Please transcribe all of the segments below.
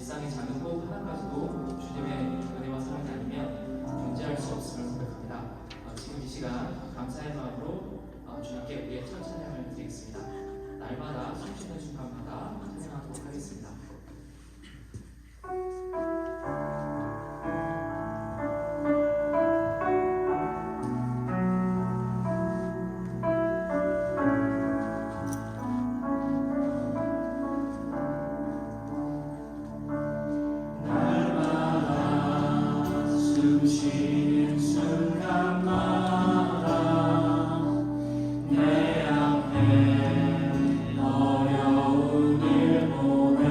일상의 작은 호흡 하나까지도 주님의 은혜와 사랑이 아니면 존재할 수 없음을 고백합니다. 지금 이 시간 감사의 마음으로 주님께 우리의 첫 찬양을 드리겠습니다. 날마다 숨쉬는 순간마다 찬양하도록 하겠습니다. 숨쉬는 순간마다 내 앞에 어려운 일 보내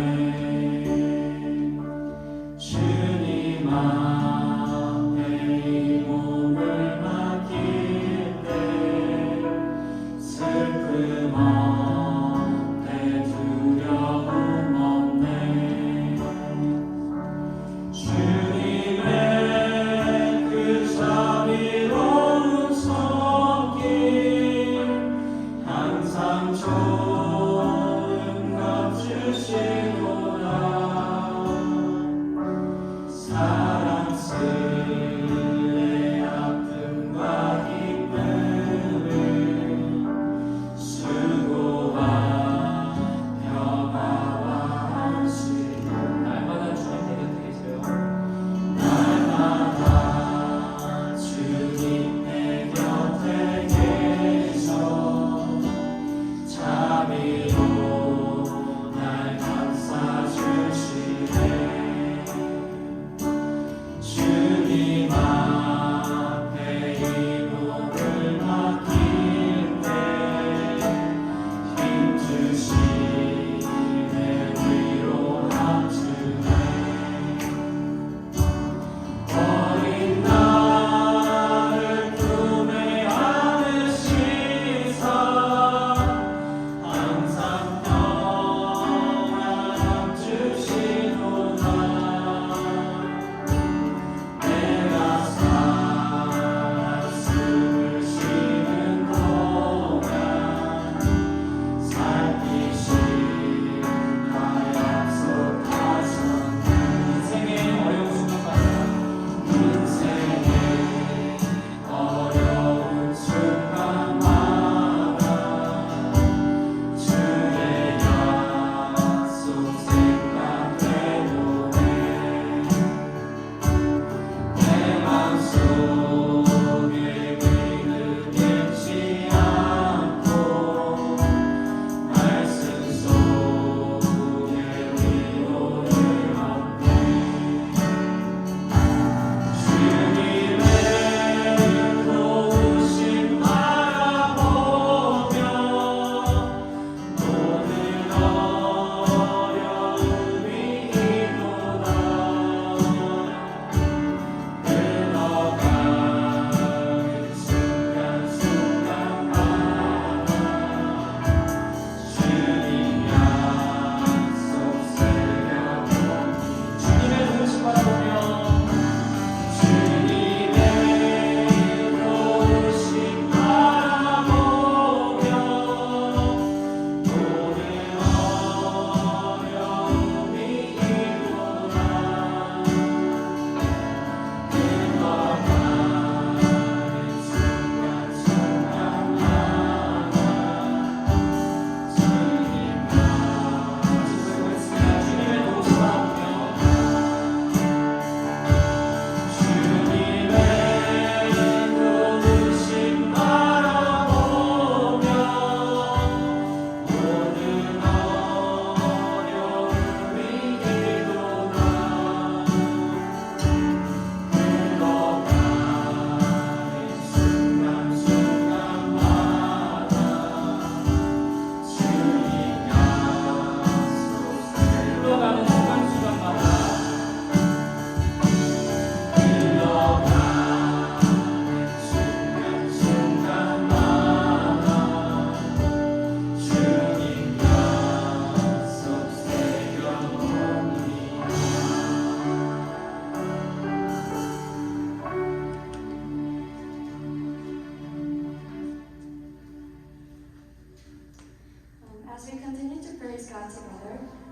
주님 앞에 이 몸을 맡길 때 슬픔 없네 두려움 없네 주님의 그 자비로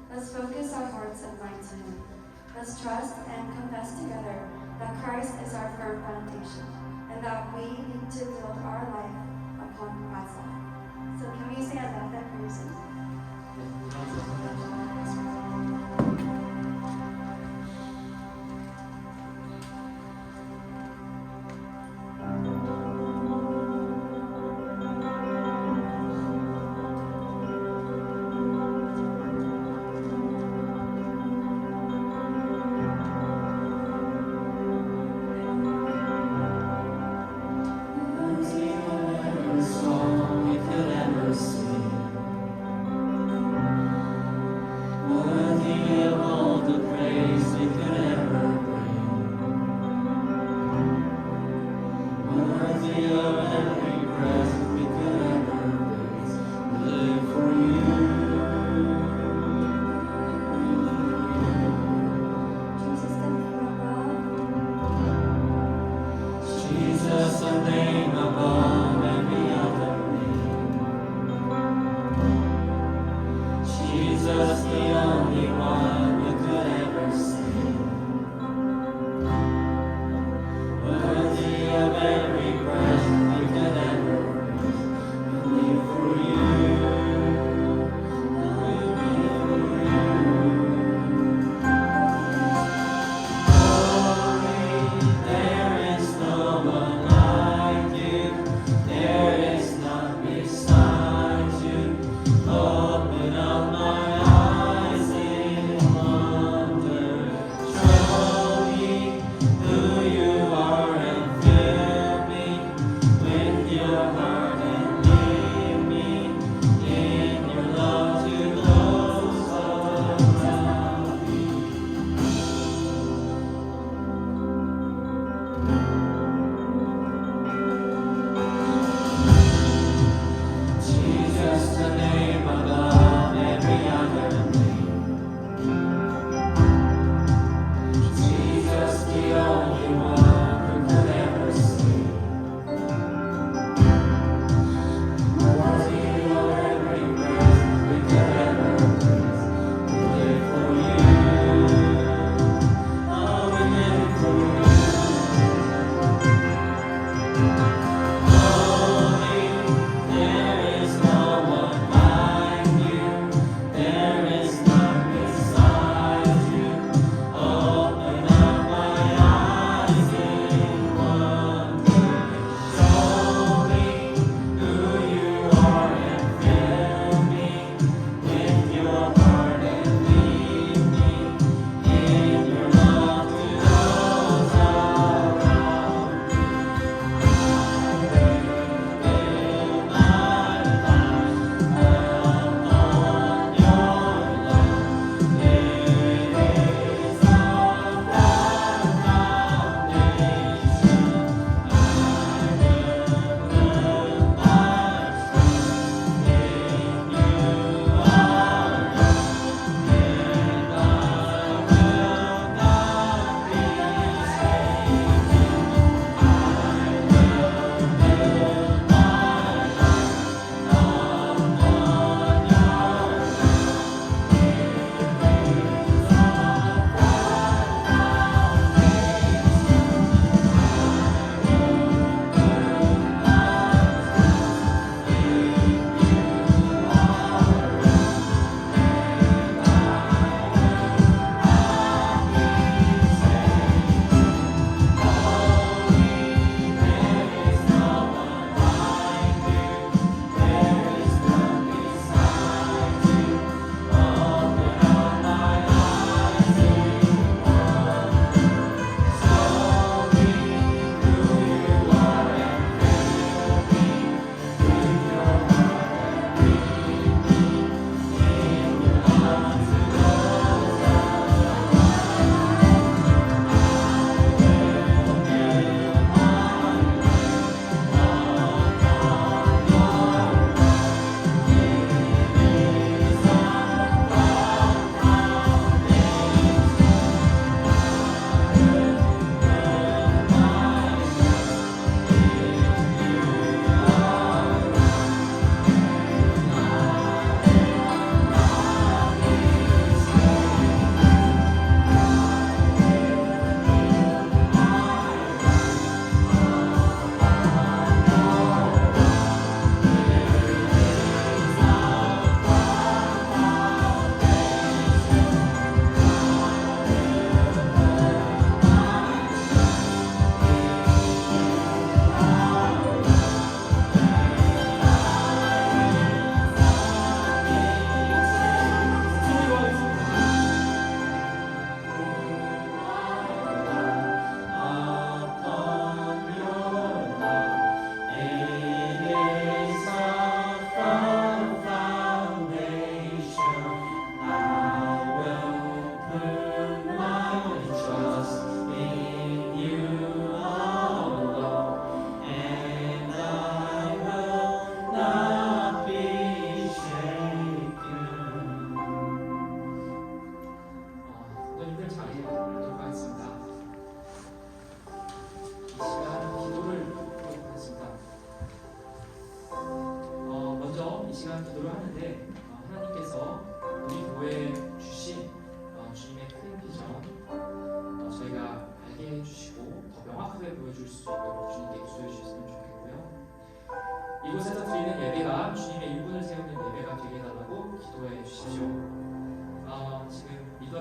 Let's focus our hearts and minds on Him. Let's trust and confess together that Christ is our firm foundation and that we need to build our life upon God's love. So can we stand up and praise Him? 네, 일어나서 선포하겠습니다. Song you could ever sing.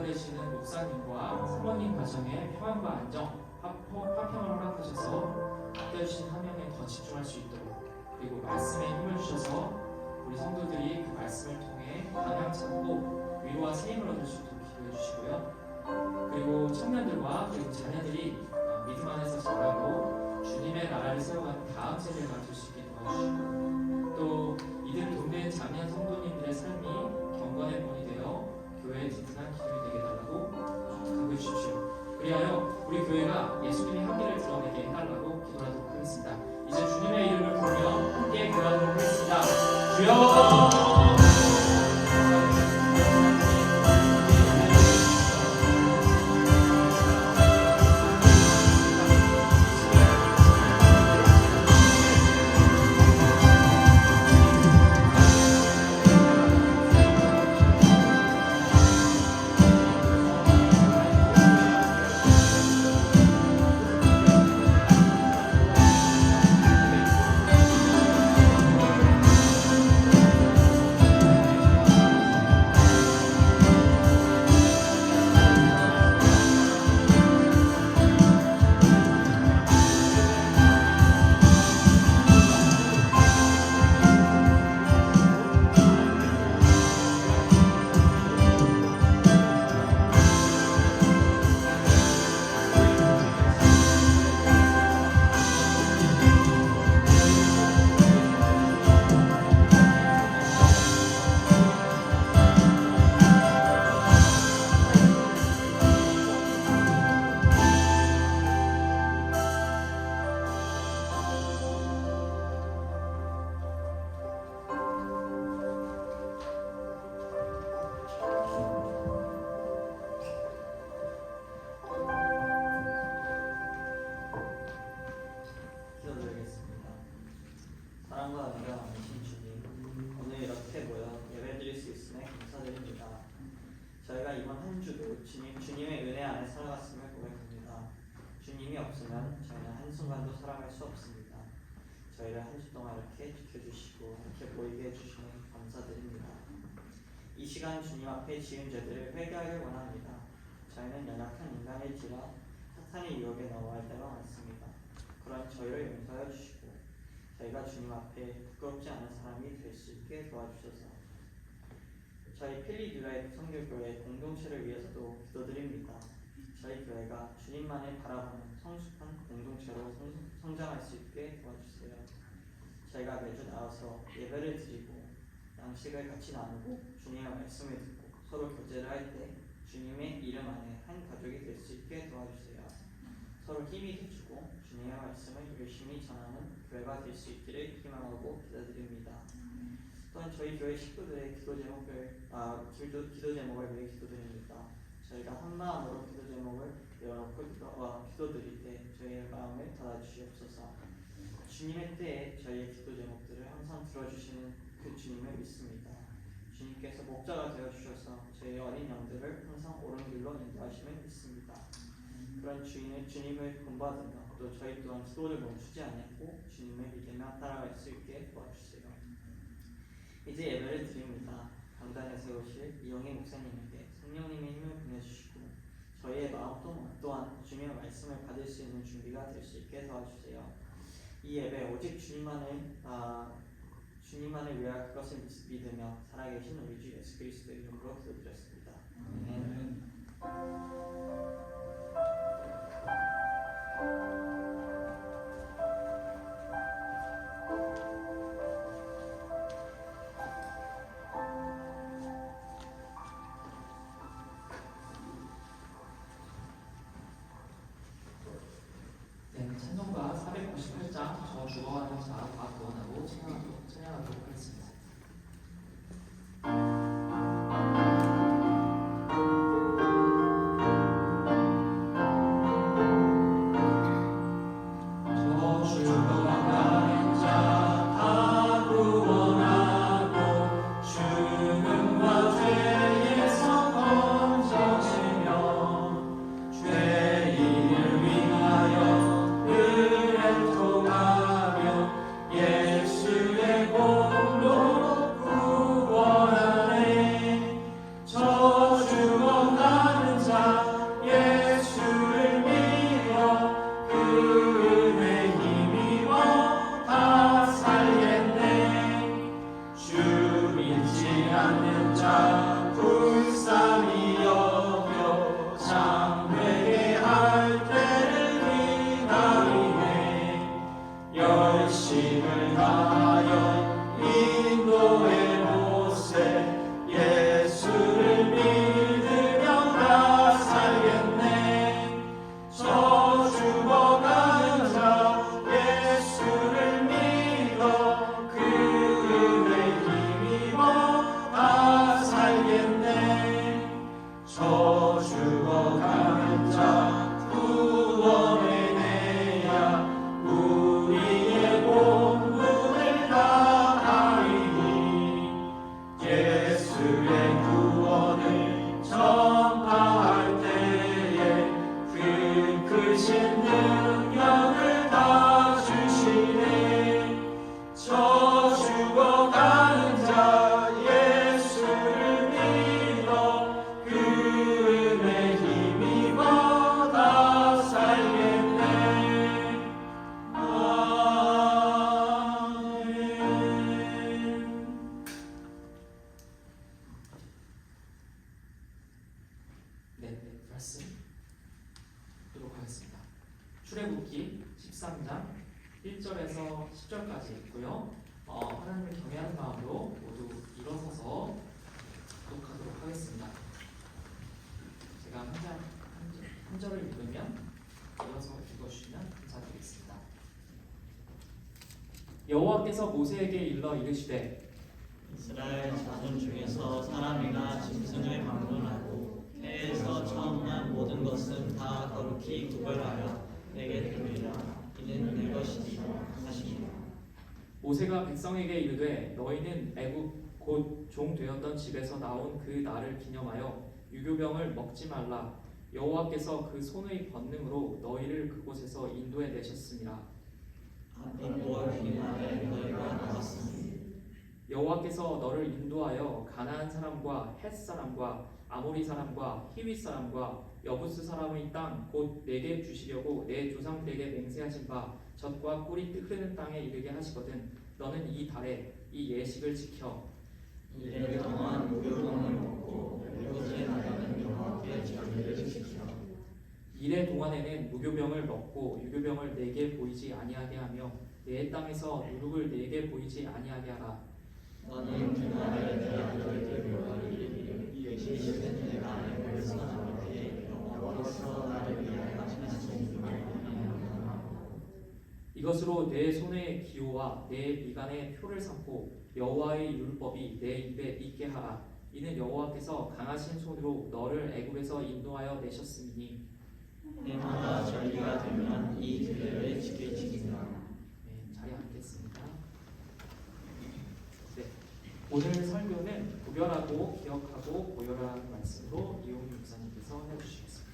되시는 목사님과 사모님 가정의 평안과 안정, 화평을 허락하셔서 맡겨주신 화명에 더 집중할 수 있도록, 그리고 말씀에 힘을 주셔서 우리 성도들이 그 말씀을 통해 방향 찾고 위로와 세임을 얻을 수 있도록 기도해 주시고요. 그리고 청년들과 그리고 자녀들이 믿음 안에서 자라고 주님의 나라를 세워가는 다음 세대를 맡을 수 있게 도와주시고, 또 이들 돕는 장년 성도님들의 삶이 경건의 본이 되어 교회의 든든한 기둥이 되게 달라고 간구해 주십시오. 그리하여 우리 교회가 예수님의 향기를 드러내게 해달라고 기도하도록 하겠습니다. 이제 주님의 이름을 부르며 함께 기도하도록 하겠습니다. 주여! 기도드리겠습니다. 사랑과 은혜가 많으신 주님, 오늘 이렇게 모여 예배드릴 수 있음에 감사드립니다. 저희가 이번 한 주도 주님의 은혜 안에 살아갔음을 고백합니다. 주님이 없으면 저희는 한순간도 살아갈 수 없습니다. 저희를 한 주 동안 이렇게 지켜주시고 이렇게 모이게 해주시니 감사드립니다. 이 시간 주님 앞에 지은 죄들을 회개하길 원합니다. 저희는 연약한 인간일지라 사탄의 유혹에 넘어갈 때가 많습니다. 그런 저희를 용서하여 주시고 저희가 주님 앞에 부끄럽지 않은 사람이 될 수 있게 도와주셔서 저희 필리듀라이프 선교교회 공동체를 위해서도 기도드립니다. 저희 교회가 주님만을 바라보는 성숙한 공동체로 성장할 수 있게 도와주세요. 저희가 매주 나와서 예배를 드리고 양식을 같이 나누고 주님의 말씀을 듣고 서로 교제를 할 때 주님의 이름 안에 한 가족이 될 수 있게 도와주세요. 서로 힘이 돼주고 주님의 말씀을 열심히 전하는 교회가 될 수 있기를 희망하고 기도드립니다. 또한 저희 교회 식구들의 기도 제목을 위해 기도드립니다. 저희가 한 마음으로 기도 제목을 열어놓고 기도드릴 때 저희의 마음을 닫아주시옵소서. 주님의 때에 저희의 기도 제목들을 항상 들어주시는 그 주님을 믿습니다. 주님께서 목자가 되어주셔서 저희 어린 양들을 항상 옳은 길로 인도하심을 믿습니다. 그런 주님을 본받으며 또 저희 또한 기도를 멈추지 않고 주님을 믿으며 따라갈 수 있게 도와주세요. 이제 예배를 드립니다. 강단에 세우실 이영희 목사님에게 성령님의 힘을 보내주시고 저희의 마음 또한 주님의 말씀을 받을 수 있는 준비가 될 수 있게 도와주세요. 이 예배 오직 주님만을 위하여 그것을 믿으며 살아계신 우리 주 예수 그리스도의 이름으로 기도드렸습니다. 아멘. 네, 찬송가 498장 저 죽어가는 자 다 구원하고 찬양하도록 하겠습니다. 예수의 공로 말씀 보도록 하겠습니다. 출애굽기 13장 1절에서 10절까지 있고요. 하나님을 경외하는 마음으로 모두 일어서서 독하도록 하겠습니다. 제가 한 절을 읽으면 이어서 읽어주시면 감사드리겠습니다. 여호와께서 모세에게 일러 이르시되 이스라엘 자손 중에서 사람이나 짐승을 막론하고 해에서 처음 난 모든 것은 다 거룩히 구별하여 내게 드리라. 이는 내 것이니라 하시니라. 모세가 백성에게 이르되 너희는 애굽 곧 종 되었던 집에서 나온 그 날을 기념하여 유교병을 먹지 말라. 여호와께서 그 손의 권능으로 너희를 그곳에서 인도해 내셨습니다. 인도할 기만에 너희가 나왔으니 여호와께서 너를 인도하여 가나안 사람과 헷 사람과 아모리 사람과 히윗 사람과 여부스 사람의 땅 곧 내게 주시려고 내 조상들에게 맹세하신 바 젖과 꿀이 흐르는 땅에 이르게 하시거든 너는 이 달에 이 예식을 지켜 이래 동안 무교병을 먹고 일곱째 나가는 여호와께 절기를 지키라. 이래 동안에는 무교병을 먹고 유교병을 내게 보이지 아니하게 하며 내 땅에서 누룩을 내게 보이지 아니하게 하라. 너는 그날에 내 아들에게 묘하리를 이 예식은 내가 애굽에서 나올 때 여호와께서 나를 위하여 하신 이것으로 내 손의 기호와 내 미간의 표를 삼고 여호와의 율법이 내 입에 있게 하라. 이는 여호와께서 강하신 손으로 너를 애굽에서 인도하여 내셨음이니 해마다 절기가 되면 이 규례를 지키시니라. 네, 자리에 앉겠습니다. 네, 오늘 설교는 구별하고 기억하고 보혈하는 말씀으로 이용희 목사님께서 해주시겠습니다.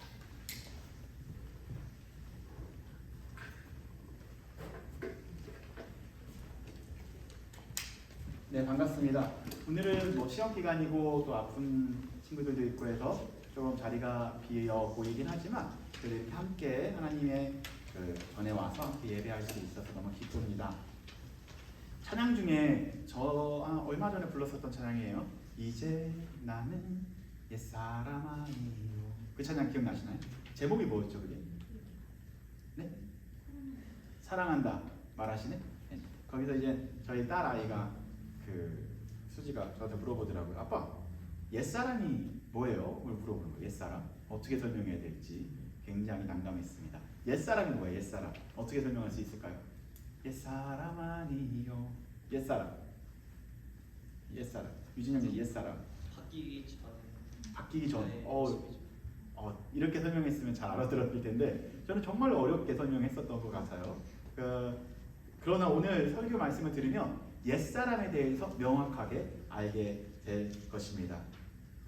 네, 반갑습니다. 오늘은 뭐 시험 기간이고 또 아픈 친구들도 있고 해서 좀 자리가 비어 보이긴 하지만 그래도 이렇게 함께 하나님의 그 전에 와서 함께 예배할 수 있어서 너무 기쁩니다. 찬양 중에 얼마 전에 불렀었던 찬양이에요. 이제 나는 옛사람 아니요. 그 찬양 기억나시나요? 제목이 뭐였죠, 그게? 네? 사랑한다 말하시네? 네. 거기서 이제 저희 딸 아이가 그 수지가 저한테 물어보더라고요. 아빠, 옛사람이 뭐예요? 오늘 물어보는 거예요. 옛사람 어떻게 설명해야 될지 굉장히 난감했습니다. 옛사람이 뭐예요? 옛사람 어떻게 설명할 수 있을까요? 옛사람 아니요. 옛사람 유진영님 옛사람 바뀌기 전에 바뀌기 전. 네, 이렇게 설명했으면 잘 알아들었을 텐데 저는 정말 어렵게 설명했었던 것 같아요. 그러나 오늘 설교 말씀을 들으면 옛사람에 대해서 명확하게 알게 될 것입니다.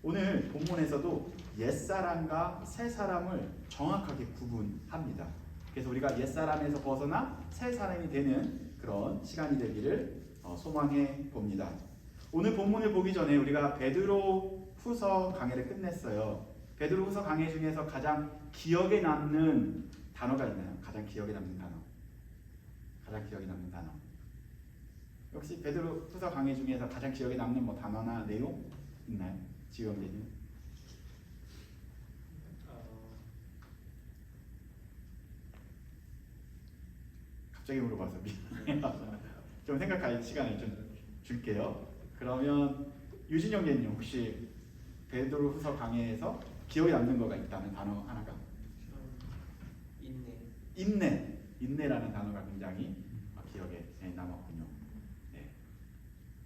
오늘 본문에서도 옛사람과 새사람을 정확하게 구분합니다. 그래서 우리가 옛사람에서 벗어나 새사람이 되는 그런 시간이 되기를 소망해 봅니다. 오늘 본문을 보기 전에 우리가 베드로 후서 강해를 끝냈어요. 베드로 후서 강해 중에서 가장 기억에 남는 단어가 있나요? 가장 기억에 남는 단어. 역시 베드로 후서 강해 중에서 가장 기억에 남는 뭐 단어나 내용 있나요? 지원되는? 갑자기 물어봐서 미안해요. 좀 생각할 시간을 좀 줄게요. 그러면 유진영 얘님 혹시 베드로 후서 강해에서 기억에 남는 거가 있다는 단어 하나가? 인내라는 단어가 굉장히 기억에 남았군요. 네.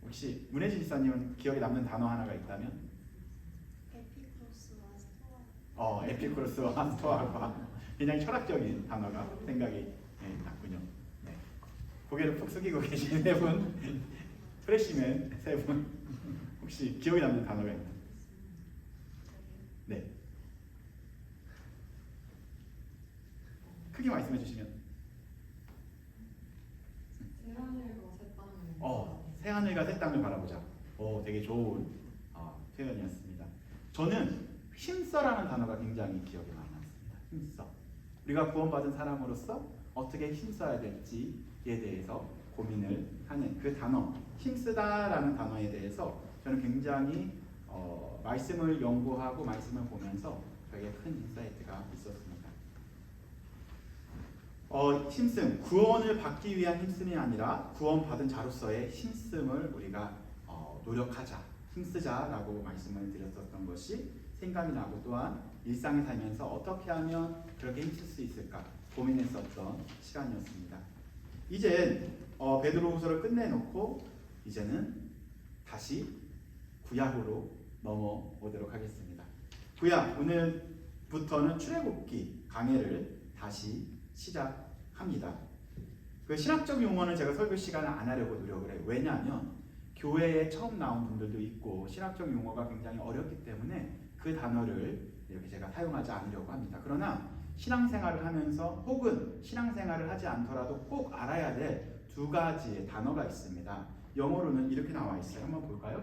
혹시 문혜진 지사님은 기억에 남는 단어 하나가 있다면? 에피쿠로스와 스토아가 굉장히 철학적인 단어가 생각이 났군요. 네. 고개를 푹 숙이고 계신 세 분, 프레시맨 세 분, 혹시 기억에 남는 단어가 있나요? 네. 크게 말씀해 주시면. 새하늘과 새 땅을 바라보자. 되게 좋은 표현이었습니다. 저는 힘써라는 단어가 굉장히 기억에 많이 남습니다. 힘써. 우리가 구원받은 사람으로서 어떻게 힘써야 될지에 대해서 고민을 하는 그 단어, 힘쓰다라는 단어에 대해서 저는 굉장히 말씀을 연구하고 말씀을 보면서 되게 큰 인사이트가 있었습니다. 힘씀, 구원을 받기 위한 힘씀이 아니라 구원받은 자로서의 힘씀을 우리가 노력하자, 힘쓰자라고 말씀을 드렸었던 것이 생각이 나고, 또한 일상에 살면서 어떻게 하면 그렇게 힘쓸 수 있을까 고민했었던 시간이었습니다. 이제 베드로후서를 끝내놓고 이제는 다시 구약으로 넘어오도록 하겠습니다. 구약, 오늘부터는 출애굽기 강해를 다시 시작합니다. 그 신학적 용어는 제가 설교 시간을 안 하려고 노력을 해요. 왜냐하면 교회에 처음 나온 분들도 있고 신학적 용어가 굉장히 어렵기 때문에 그 단어를 이렇게 제가 사용하지 않으려고 합니다. 그러나 신앙생활을 하면서 혹은 신앙생활을 하지 않더라도 꼭 알아야 될 두 가지의 단어가 있습니다. 영어로는 이렇게 나와 있어요. 한번 볼까요?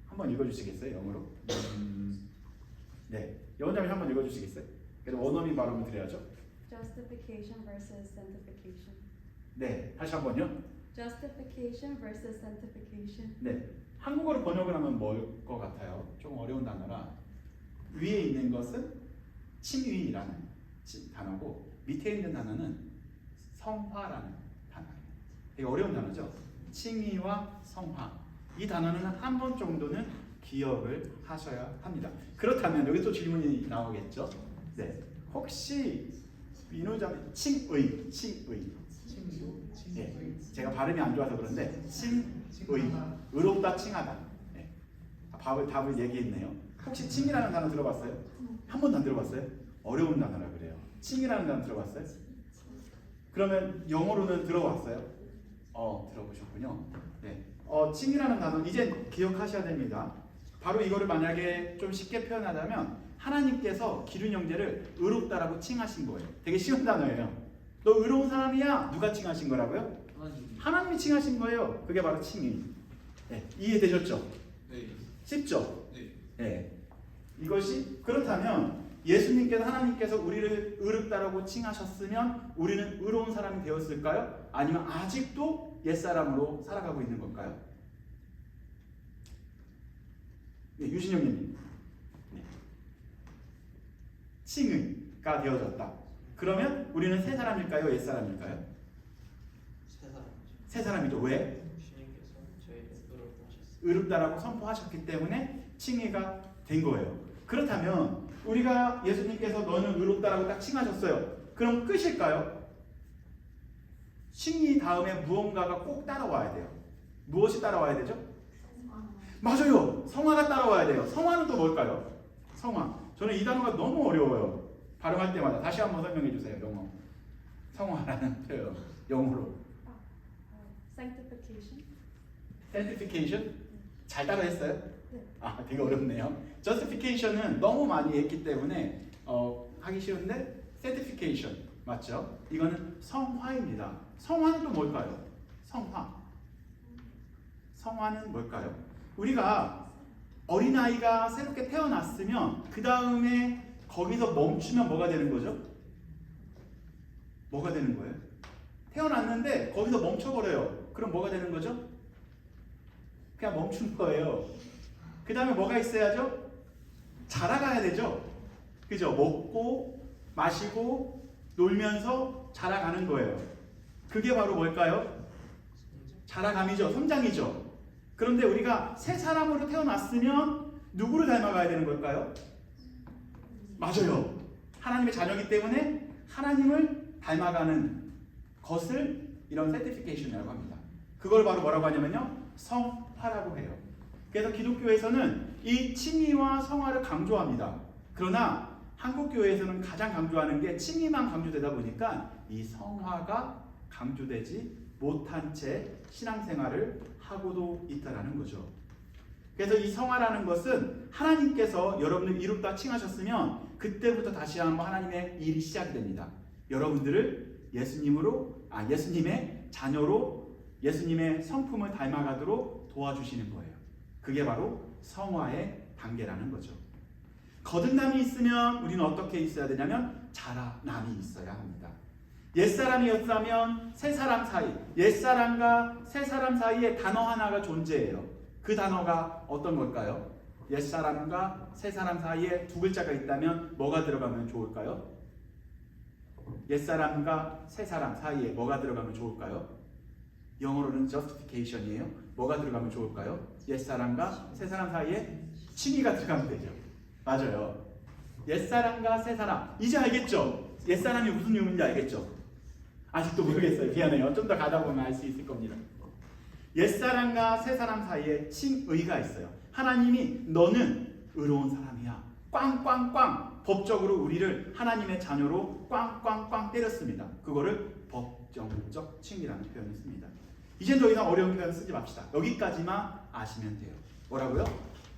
한번 읽어주시겠어요? 영어로? 네, 여원장님 한번 읽어주시겠어요? 그래도 원어민 발음을 드려야죠. Justification versus sanctification. 네, 다시 한번요. Justification versus sanctification. 네, 한국어로 번역을 하면 뭘 것 같아요? 조금 어려운 단어라. 위에 있는 것은 칭의라는 단어고 밑에 있는 단어는 성화라는 단어예요. 되게 어려운 단어죠. 칭의와 성화. 이 단어는 한 번 정도는 기억을 하셔야 합니다. 그렇다면 여기 또 질문이 나오겠죠. 네, 혹시 민호자매 칭의. 네, 제가 발음이 안 좋아서 그런데 칭의, 의롭다 칭하다. 네. 답을 얘기했네요. 혹시 칭이라는 단어 들어봤어요? 한 번도 안 들어봤어요? 어려운 단어라 그래요. 칭이라는 단어 들어봤어요? 그러면 영어로는 들어봤어요? 들어보셨군요. 네. 칭이라는 단어 이제 기억하셔야 됩니다. 바로 이거를 만약에 좀 쉽게 표현하자면 하나님께서 기륜 형제를 의롭다라고 칭하신 거예요. 되게 쉬운 단어예요. 너 의로운 사람이야. 누가 칭하신 거라고요? 하나님이 칭하신 거예요. 그게 바로 칭의. 네. 이해되셨죠? 네. 쉽죠? 네. 네. 이것이 그렇다면 예수님께서 하나님께서 우리를 의롭다라고 칭하셨으면 우리는 의로운 사람이 되었을까요? 아니면 아직도 옛사람으로 살아가고 있는 걸까요? 네, 유신영님. 네. 칭의가 되어졌다. 그러면 우리는 새 사람일까요? 옛 사람일까요? 세 사람이죠. 새 사람이죠. 왜? 주님께서 저희를 의롭다 하셨습니다. 의롭다라고 선포하셨기 때문에 칭의가 된 거예요. 그렇다면 우리가 예수님께서 너는 의롭다라고 딱 칭하셨어요. 그럼 끝일까요? 칭의 다음에 무언가가 꼭 따라와야 돼요. 무엇이 따라와야 되죠? 맞아요. 성화가 따라와야 돼요. 성화는 또 뭘까요? 성화. 저는 이 단어가 너무 어려워요. 발음할 때마다. 다시 한번 설명해 주세요. 영어. 성화라는 표현. 영어로. Sanctification. sanctification? 잘 따라했어요? 네. 아, 되게 어렵네요. justification은 너무 많이 했기 때문에 하기 쉬운데 sanctification 맞죠? 이거는 성화입니다. 성화는 또 뭘까요? 성화. 성화는 뭘까요? 우리가 어린아이가 새롭게 태어났으면 그 다음에 거기서 멈추면 뭐가 되는 거죠? 뭐가 되는 거예요? 태어났는데 거기서 멈춰버려요. 그럼 뭐가 되는 거죠? 그냥 멈춘 거예요. 그 다음에 뭐가 있어야죠? 자라가야 되죠. 그죠? 먹고 마시고 놀면서 자라가는 거예요. 그게 바로 뭘까요? 자라감이죠. 성장이죠. 그런데 우리가 새 사람으로 태어났으면 누구를 닮아가야 되는 걸까요? 맞아요. 하나님의 자녀이기 때문에 하나님을 닮아가는 것을 이런 sanctification이라고 합니다. 그걸 바로 뭐라고 하냐면요. 성화라고 해요. 그래서 기독교에서는 이 칭의와 성화를 강조합니다. 그러나 한국교회에서는 가장 강조하는 게 칭의만 강조되다 보니까 이 성화가 강조되지 못한 채 신앙생활을 하고도 있다라는 거죠. 그래서 이 성화라는 것은 하나님께서 여러분을 이롭다 칭하셨으면 그때부터 다시 한번 하나님의 일이 시작이 됩니다. 여러분들을 예수님의 자녀로 예수님의 성품을 닮아가도록 도와주시는 거예요. 그게 바로 성화의 단계라는 거죠. 거듭남이 있으면 우리는 어떻게 있어야 되냐면 자라남이 있어야 합니다. 옛사람이었다면 새사람 사이, 옛사람과 새사람 사이에 단어 하나가 존재해요. 그 단어가 어떤 걸까요? 옛사람과 새사람 사이에 두 글자가 있다면 뭐가 들어가면 좋을까요? 옛사람과 새사람 사이에 뭐가 들어가면 좋을까요? 영어로는 justification이에요. 뭐가 들어가면 좋을까요? 옛사람과 새사람 사이에 칭의가 들어가면 되죠. 맞아요. 옛사람과 새사람. 이제 알겠죠? 옛사람이 무슨 의미인지 알겠죠? 아직도 모르겠어요. 미안해요. 좀 더 가다 보면 알 수 있을 겁니다. 옛사람과 새사람 사이에 칭의가 있어요. 하나님이 너는 의로운 사람이야. 꽝꽝꽝. 법적으로 우리를 하나님의 자녀로 꽝꽝꽝 때렸습니다. 그거를 법정적 칭의라는 표현을 씁니다. 이제 더 이상 어려운 표현 쓰지 맙시다. 여기까지만 아시면 돼요. 뭐라고요?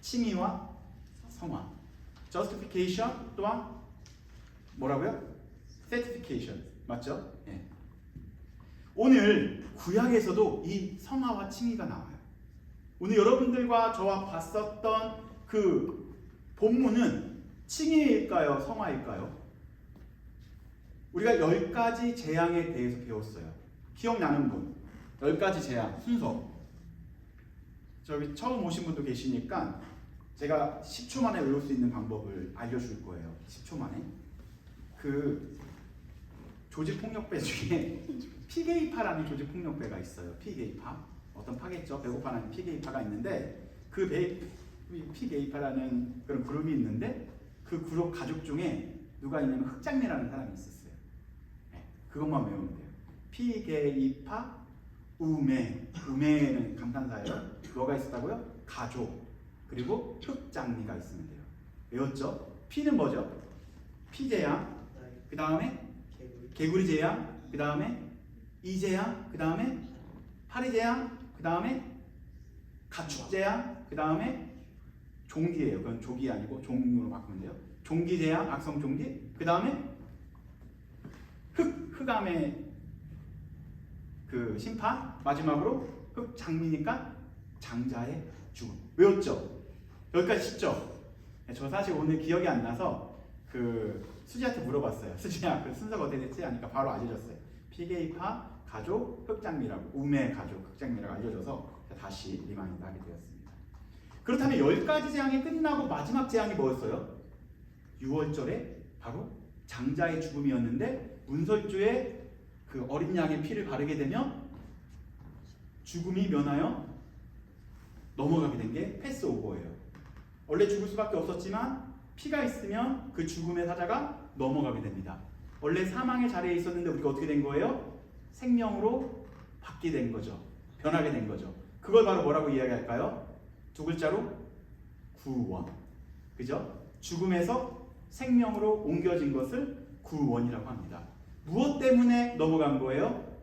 칭의와 성화. justification 또한 뭐라고요? certification. 맞죠? 예. 오늘 구약에서도 이 성화와 칭의가 나와요. 오늘 여러분들과 저와 봤었던 그 본문은 칭의일까요? 성화일까요? 우리가 10가지 재앙에 대해서 배웠어요. 기억나는 분? 10가지 재앙 순서. 저기 처음 오신 분도 계시니까 제가 10초 만에 외울 수 있는 방법을 알려줄 거예요. 10초 만에. 그 조직폭력배 중에 피게이파라는 조직폭력배가 있어요. 피게이파. 어떤 파겠죠? 배고파라는 피게이파가 있는데 그 피게이파라는 그런 그룹이 있는데 그 그룹 가족 중에 누가 있냐면 흑장미라는 사람이 있었어요. 네, 그것만 외우면 돼요. 피게이파, 우매는 감탄사예요. 뭐가 있었다고요? 가족. 그리고 흑장미가 있으면 돼요. 외웠죠? 피는 뭐죠? 피재앙. 그 다음에 개구리 재앙. 그 다음에 이재앙. 그 다음에 파리재앙. 그 다음에 가축재앙. 그 다음에 종기예요. 그건 조기 아니고 종으로 바꾸면 돼요. 종기재앙, 악성종기. 그 다음에 흑암의 그 심판. 마지막으로 흑장미니까 장자의 죽음. 외웠죠? 여기까지 쉽죠? 저 사실 오늘 기억이 안 나서 그 수지한테 물어봤어요. 수지야, 그 순서가 어떻게 됐지? 하니까 바로 알려줬어요. 피게이파, 가족, 흑장미라고. 우매 가족, 흑장미라고 알려줘서 다시 리마인드 하게 되었습니다. 그렇다면 10가지 재앙이 끝나고 마지막 재앙이 뭐였어요? 6월절에 바로 장자의 죽음이었는데 문설주에 그 어린 양의 피를 바르게 되면 죽음이 면하여 넘어가게 된 게 패스오버예요. 원래 죽을 수밖에 없었지만 피가 있으면 그 죽음의 사자가 넘어가게 됩니다. 원래 사망의 자리에 있었는데 우리가 어떻게 된 거예요? 생명으로 받게 된 거죠. 변하게 된 거죠. 그걸 바로 뭐라고 이야기할까요? 두 글자로 구원. 그죠? 죽음에서 생명으로 옮겨진 것을 구원이라고 합니다. 무엇 때문에 넘어간 거예요?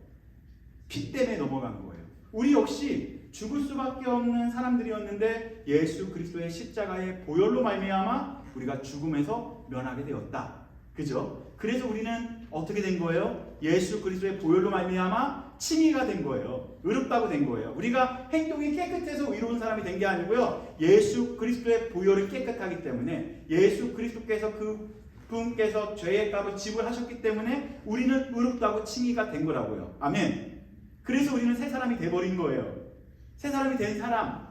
피 때문에 넘어간 거예요. 우리 역시 죽을 수밖에 없는 사람들이었는데 예수 그리스도의 십자가의 보혈로 말미암아 우리가 죽음에서 면하게 되었다. 그죠? 그래서 우리는 어떻게 된 거예요? 예수 그리스도의 보혈로 말미암아 칭의가 된 거예요. 의롭다고 된 거예요. 우리가 행동이 깨끗해서 의로운 사람이 된 게 아니고요. 예수 그리스도의 보혈이 깨끗하기 때문에 예수 그리스도께서 그 분께서 죄의 값을 지불하셨기 때문에 우리는 의롭다고 칭의가 된 거라고요. 아멘. 그래서 우리는 새 사람이 돼버린 거예요. 새 사람이 된 사람.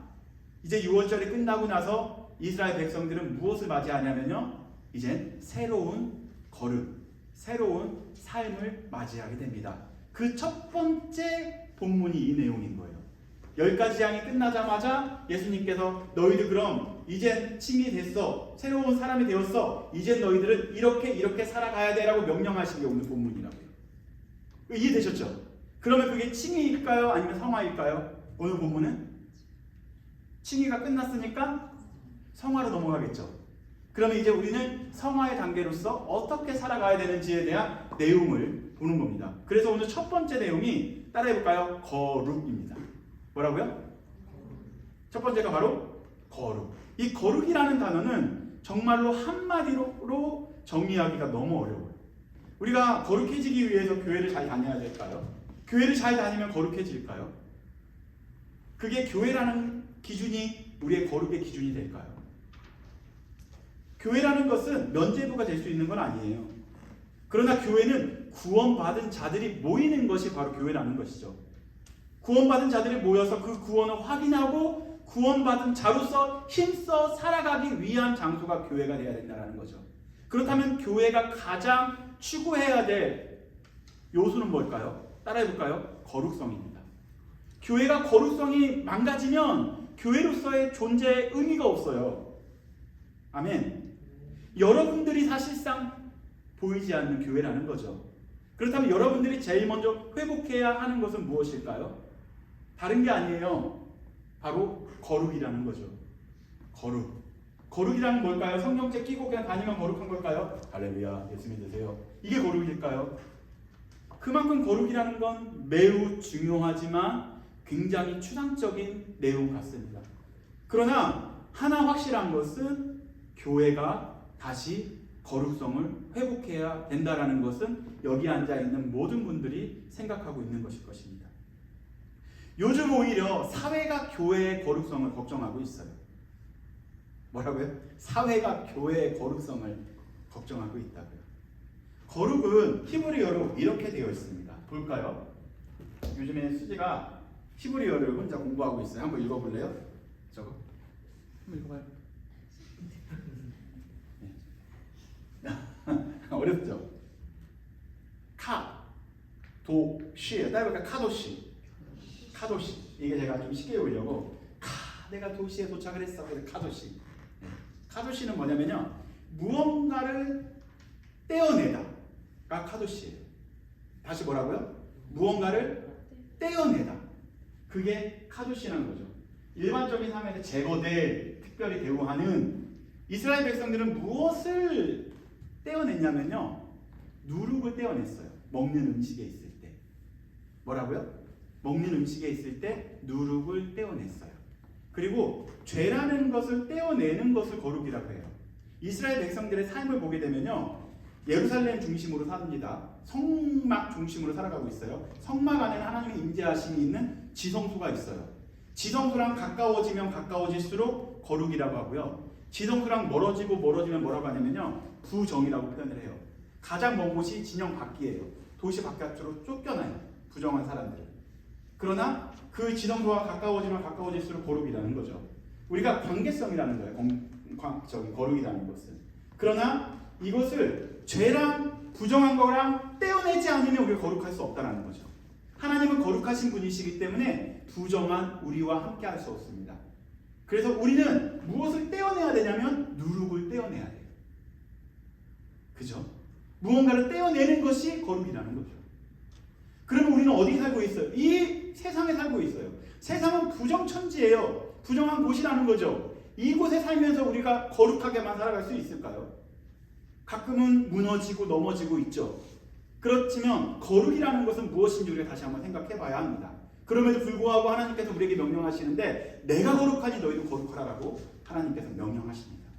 이제 6월절이 끝나고 나서 이스라엘 백성들은 무엇을 맞이하냐면요. 이젠 새로운 걸음, 새로운 삶을 맞이하게 됩니다. 그 첫 번째 본문이 이 내용인 거예요. 10가지 재앙이 끝나자마자 예수님께서 너희들 그럼 이젠 칭이 됐어. 새로운 사람이 되었어. 이젠 너희들은 이렇게 살아가야 돼라고 명령하신 게 오늘 본문이라고요. 이해되셨죠? 그러면 그게 칭의일까요? 아니면 성화일까요? 오늘 본문은 칭의가 끝났으니까 성화로 넘어가겠죠. 그러면 이제 우리는 성화의 단계로서 어떻게 살아가야 되는지에 대한 내용을 보는 겁니다. 그래서 오늘 첫 번째 내용이 따라해볼까요? 거룩입니다. 뭐라고요? 첫 번째가 바로 거룩. 이 거룩이라는 단어는 정말로 한마디로 정의하기가 너무 어려워요. 우리가 거룩해지기 위해서 교회를 잘 다녀야 될까요? 교회를 잘 다니면 거룩해질까요? 그게 교회라는 기준이 우리의 거룩의 기준이 될까요? 교회라는 것은 면죄부가 될 수 있는 건 아니에요. 그러나 교회는 구원받은 자들이 모이는 것이 바로 교회라는 것이죠. 구원받은 자들이 모여서 그 구원을 확인하고 구원받은 자로서 힘써 살아가기 위한 장소가 교회가 되어야 된다는 거죠. 그렇다면 교회가 가장 추구해야 될 요소는 뭘까요? 따라해볼까요? 거룩성입니다. 교회가 거룩성이 망가지면 교회로서의 존재의 의미가 없어요. 아멘. 여러분들이 사실상 보이지 않는 교회라는 거죠. 그렇다면 여러분들이 제일 먼저 회복해야 하는 것은 무엇일까요? 다른 게 아니에요. 바로 거룩이라는 거죠. 거룩. 거룩이라는 뭘까요? 성경책 끼고 그냥 다니면 거룩한 걸까요? 할렐루야, 예수 믿으세요. 이게 거룩일까요? 그만큼 거룩이라는 건 매우 중요하지만 굉장히 추상적인 내용 같습니다. 그러나 하나 확실한 것은 교회가 다시 거룩성을 회복해야 된다는 것은 여기 앉아있는 모든 분들이 생각하고 있는 것일 것입니다. 요즘 오히려 사회가 교회의 거룩성을 걱정하고 있어요. 뭐라고요? 사회가 교회의 거룩성을 걱정하고 있다고요. 거룩은 히브리어로 이렇게 되어 있습니다. 볼까요? 요즘에 수지가 히브리어를 혼자 공부하고 있어요. 한번 읽어볼래요? 저거? 한번 읽어봐요. 어렵죠? 카, 도, 쉬. 따라해볼까? 카도시. 카도시. 이게 제가 좀 쉽게 외우려고 내가 도시에 도착을 했어. 그래서 카도시. 카도시는 뭐냐면요, 무언가를 떼어내다가 카도시예요. 다시 뭐라고요? 무언가를 떼어내다. 그게 카도시라는 거죠. 일반적인 삶에서 제거될, 특별히 대우하는 이스라엘 백성들은 무엇을 떼어냈냐면요, 누룩을 떼어냈어요. 먹는 음식에 있을 때. 뭐라고요? 먹는 음식에 있을 때 누룩을 떼어냈어요. 그리고 죄라는 것을 떼어내는 것을 거룩이라고 해요. 이스라엘 백성들의 삶을 보게 되면요, 예루살렘 중심으로 삽니다. 성막 중심으로 살아가고 있어요. 성막 안에는 하나님의 임재하심이 있는 지성소가 있어요. 지성소랑 가까워지면 가까워질수록 거룩이라고 하고요, 지성소랑 멀어지면 뭐라고 하냐면요, 부정이라고 표현을 해요. 가장 먼 곳이 진영 밖이에요. 도시 바깥으로 쫓겨나요, 부정한 사람들은. 그러나 그 지성소와 가까워지면 가까워질수록 거룩이라는 거죠. 우리가 관계성이라는 거예요. 거룩이라는 것은. 그러나 이것을 죄랑 부정한 거랑 떼어내지 않으면 우리가 거룩할 수 없다는 거죠. 하나님은 거룩하신 분이시기 때문에 부정한 우리와 함께 할 수 없습니다. 그래서 우리는 무엇을 떼어내야 되냐면 누룩을 떼어내야 돼요. 그죠? 무언가를 떼어내는 것이 거룩이라는 거죠. 그러면 우리는 어디 살고 있어요? 이 세상에 살고 있어요. 세상은 부정천지예요. 부정한 곳이라는 거죠. 이곳에 살면서 우리가 거룩하게만 살아갈 수 있을까요? 가끔은 무너지고 넘어지고 있죠. 그렇지만 거룩이라는 것은 무엇인지 우리가 다시 한번 생각해 봐야 합니다. 그럼에도 불구하고 하나님께서 우리에게 명령하시는데 내가 거룩하니 너희도 거룩하라고 하나님께서 명령하십니다.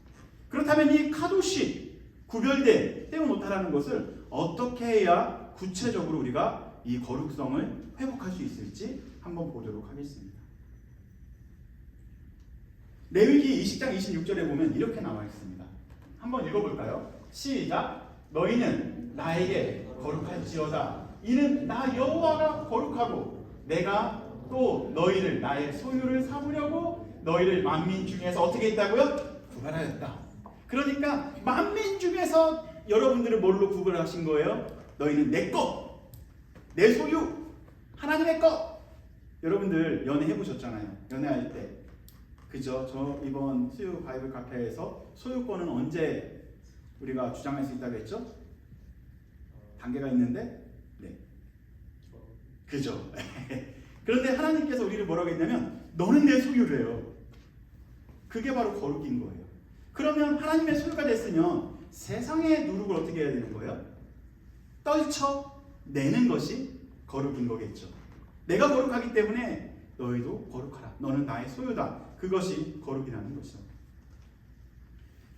그렇다면 이 카도시, 구별된, 떼어놓다라는 것을 어떻게 해야 구체적으로 우리가 이 거룩성을 회복할 수 있을지 한번 보도록 하겠습니다. 레위기 20장 26절에 보면 이렇게 나와 있습니다. 한번 읽어볼까요? 시작! 너희는 나에게 거룩할지어다. 이는 나 여호와가 거룩하고 내가 또 너희를 나의 소유를 삼으려고 너희를 만민 중에서 어떻게 했다고요? 구별하였다. 그러니까 만민 중에서 여러분들을 뭘로 구별하신 거예요? 너희는 내 것, 내 소유, 하나님의 것. 여러분들 연애 해보셨잖아요. 연애할 때. 그죠? 저 이번 수요 바이블 카페에서 소유권은 언제 우리가 주장할 수 있다고 했죠? 단계가 있는데, 네, 그죠? 그런데 하나님께서 우리를 뭐라고 했냐면 너는 내 소유래요. 그게 바로 거룩인 거예요. 그러면 하나님의 소유가 됐으면 세상의 누룩을 어떻게 해야 되는 거예요? 떨쳐내는 것이 거룩인 거겠죠. 내가 거룩하기 때문에 너희도 거룩하라. 너는 나의 소유다. 그것이 거룩이라는 것이죠.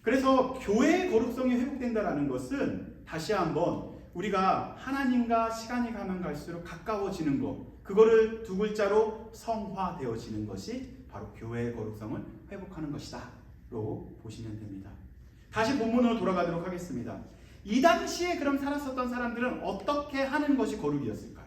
그래서 교회의 거룩성이 회복된다는 것은 다시 한번 우리가 하나님과 시간이 가면 갈수록 가까워지는 것, 그거를 두 글자로 성화되어지는 것이 바로 교회의 거룩성을 회복하는 것이다 로 보시면 됩니다. 다시 본문으로 돌아가도록 하겠습니다. 이 당시에 그럼 살았었던 사람들은 어떻게 하는 것이 거룩이었을까요?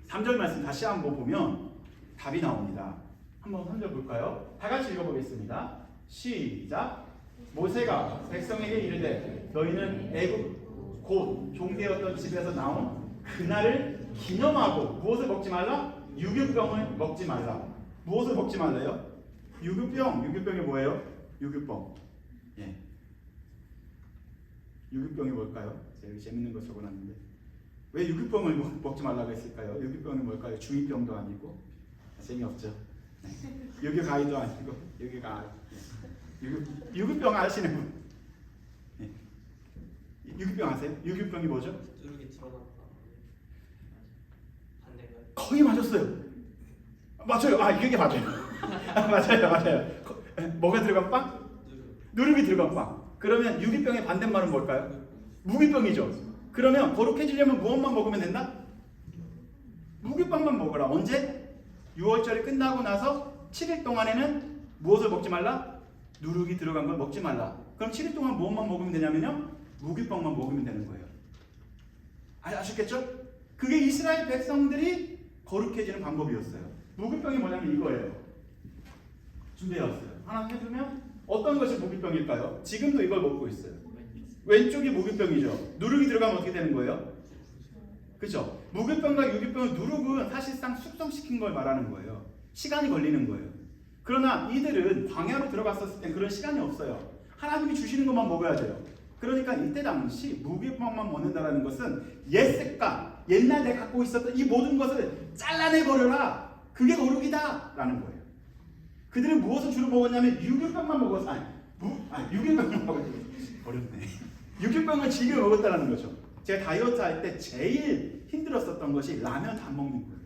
3절 말씀 다시 한번 보면 답이 나옵니다. 한번 3절 볼까요? 다 같이 읽어보겠습니다. 시작. 모세가 백성에게 이르되 너희는 애굽 곧 종되었던 집에서 나온 그날을 기념하고 무엇을 먹지 말라? 유교병을 먹지 말라. 무엇을 먹지 말라요? 유교병. 유교병이 뭐예요? 유교병. 예. 유교병이 뭘까요? 제가 여기 재밌는 거 적어놨는데 왜 유교병을 먹지 말라고 했을까요? 유교병이 뭘까요? 중이병도 아니고 재미없죠. 네. 유교가이도 아니고 유교가 유교병 아시는 분? 네. 유교병 아세요? 유교병이 뭐죠? 누룩이 드러난다. 반대가요? 거의 맞았어요. 맞아요. 아 이게 맞아요. 맞아요. 뭐가 들어간 빵? 누룩이 들어간 빵. 그러면 유기병의 반대말은 뭘까요? 무기병이죠. 그러면 거룩해지려면 무엇만 먹으면 된다? 무기빵만 먹어라. 언제? 6월절이 끝나고 나서 7일 동안에는 무엇을 먹지 말라? 누룩이 들어간 걸 먹지 말라. 그럼 7일 동안 무엇만 먹으면 되냐면요? 무기빵만 먹으면 되는 거예요. 아셨겠죠? 그게 이스라엘 백성들이 거룩해지는 방법이었어요. 무기병이 뭐냐면 이거예요. 준비해왔어요. 하나 해두면 어떤 것이 무기병일까요? 지금도 이걸 먹고 있어요. 왼쪽이 무기병이죠. 누룩이 들어가면 어떻게 되는 거예요? 그렇죠? 무기병과 유기병은 누룩은 사실상 숙성시킨 걸 말하는 거예요. 시간이 걸리는 거예요. 그러나 이들은 광야로 들어갔었을 때 그런 시간이 없어요. 하나님이 주시는 것만 먹어야 돼요. 그러니까 이때 당시 무기병만 먹는다는 것은 옛 습관, 옛날 내가 갖고 있었던 이 모든 것을 잘라내버려라. 그게 거룩이다 라는 거예요. 그들은 무엇을 주로 먹었냐면 유기병만 먹었어. 유기병만 먹었어. 어렵네. 유기병을 즐겨 먹었다는 거죠. 제가 다이어트 할 때 제일 힘들었었던 것이 라면 안 먹는 거예요.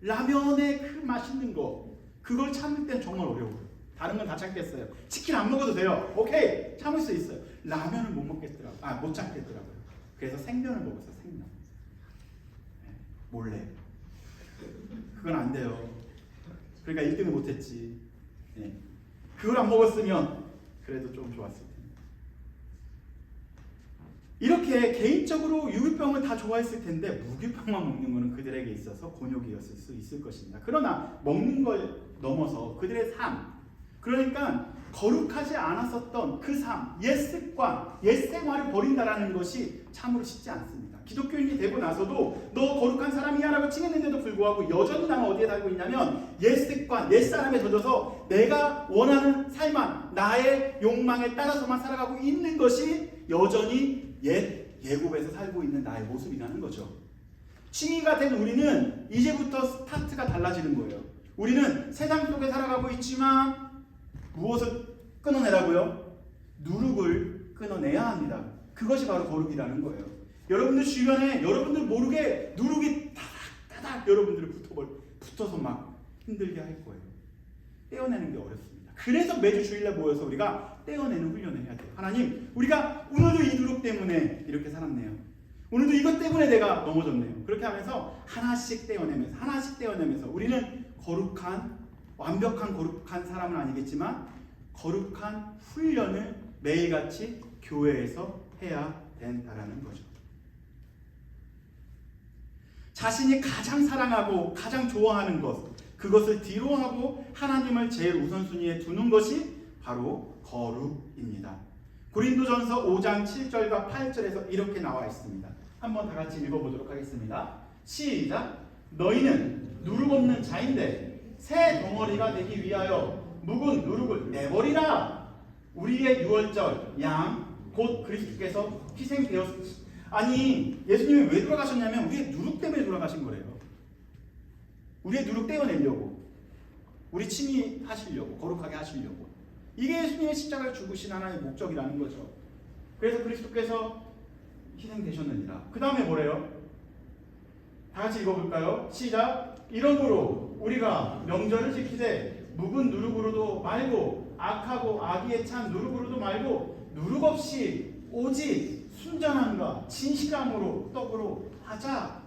라면의 그 맛있는 거 그걸 참을 땐 정말 어려워요. 다른 건 다 참겠어요. 치킨 안 먹어도 돼요. 오케이 참을 수 있어요. 라면을 못 먹겠더라고요. 못 참겠더라고요. 그래서 생면을 먹었어요. 생면. 네, 몰래. 그건 안 돼요. 그러니까 1등을 못했지. 네. 그걸 안 먹었으면 그래도 좀 좋았을 텐데. 이렇게 개인적으로 유기병을 다 좋아했을 텐데 무기병만 먹는 것은 그들에게 있어서 곤욕이었을 수 있을 것입니다. 그러나 먹는 걸 넘어서 그들의 삶, 그러니까 거룩하지 않았었던 그 삶, 옛 습관, 옛 생활을 버린다라는 것이 참으로 쉽지 않습니다. 기독교인이 되고 나서도 너 거룩한 사람이야 라고 칭했는데도 불구하고 여전히 나는 어디에 살고 있냐면 옛 습관, 옛 사람에 젖어서 내가 원하는 삶만, 나의 욕망에 따라서만 살아가고 있는 것이 여전히 옛 예굽에서 살고 있는 나의 모습이라는 거죠. 칭의가 된 우리는 이제부터 스타트가 달라지는 거예요. 우리는 세상 속에 살아가고 있지만 무엇을 끊어내라고요? 누룩을 끊어내야 합니다. 그것이 바로 거룩이라는 거예요. 여러분들 주변에 여러분들 모르게 누룩이 다닥다닥 여러분들을 붙어서 막 힘들게 할 거예요. 떼어내는 게 어렵습니다. 그래서 매주 주일날 모여서 우리가 떼어내는 훈련을 해야 돼요. 하나님, 우리가 오늘도 이 누룩 때문에 이렇게 살았네요. 오늘도 이것 때문에 내가 넘어졌네요. 그렇게 하면서 하나씩 떼어내면서 우리는 거룩한, 완벽한 거룩한 사람은 아니겠지만 거룩한 훈련을 매일같이 교회에서 해야 된다라는 거죠. 자신이 가장 사랑하고 가장 좋아하는 것, 그것을 뒤로 하고 하나님을 제일 우선순위에 두는 것이 바로 거룩입니다. 고린도전서 5장 7절과 8절에서 이렇게 나와 있습니다. 한번 다 같이 읽어보도록 하겠습니다. 시작! 너희는 누룩 없는 자인데 새 덩어리가 되기 위하여 묵은 누룩을 내버리라. 우리의 유월절 양 곧 그리스도께서 희생되었습니다. 아니 예수님이 왜 돌아가셨냐면 우리의 누룩 때문에 돌아가신 거래요. 우리의 누룩 떼어내려고, 우리 칭의 하시려고, 거룩하게 하시려고. 이게 예수님의 십자가를 죽으신 하나의 목적이라는 거죠. 그래서 그리스도께서 희생되셨느니라. 그 다음에 뭐래요? 다 같이 읽어볼까요? 시작! 이러므로 우리가 명절을 지키되 묵은 누룩으로도 말고 악하고 악의에 찬 누룩으로도 말고 누룩 없이 오직 순전함과 진실함으로 떡으로 하자.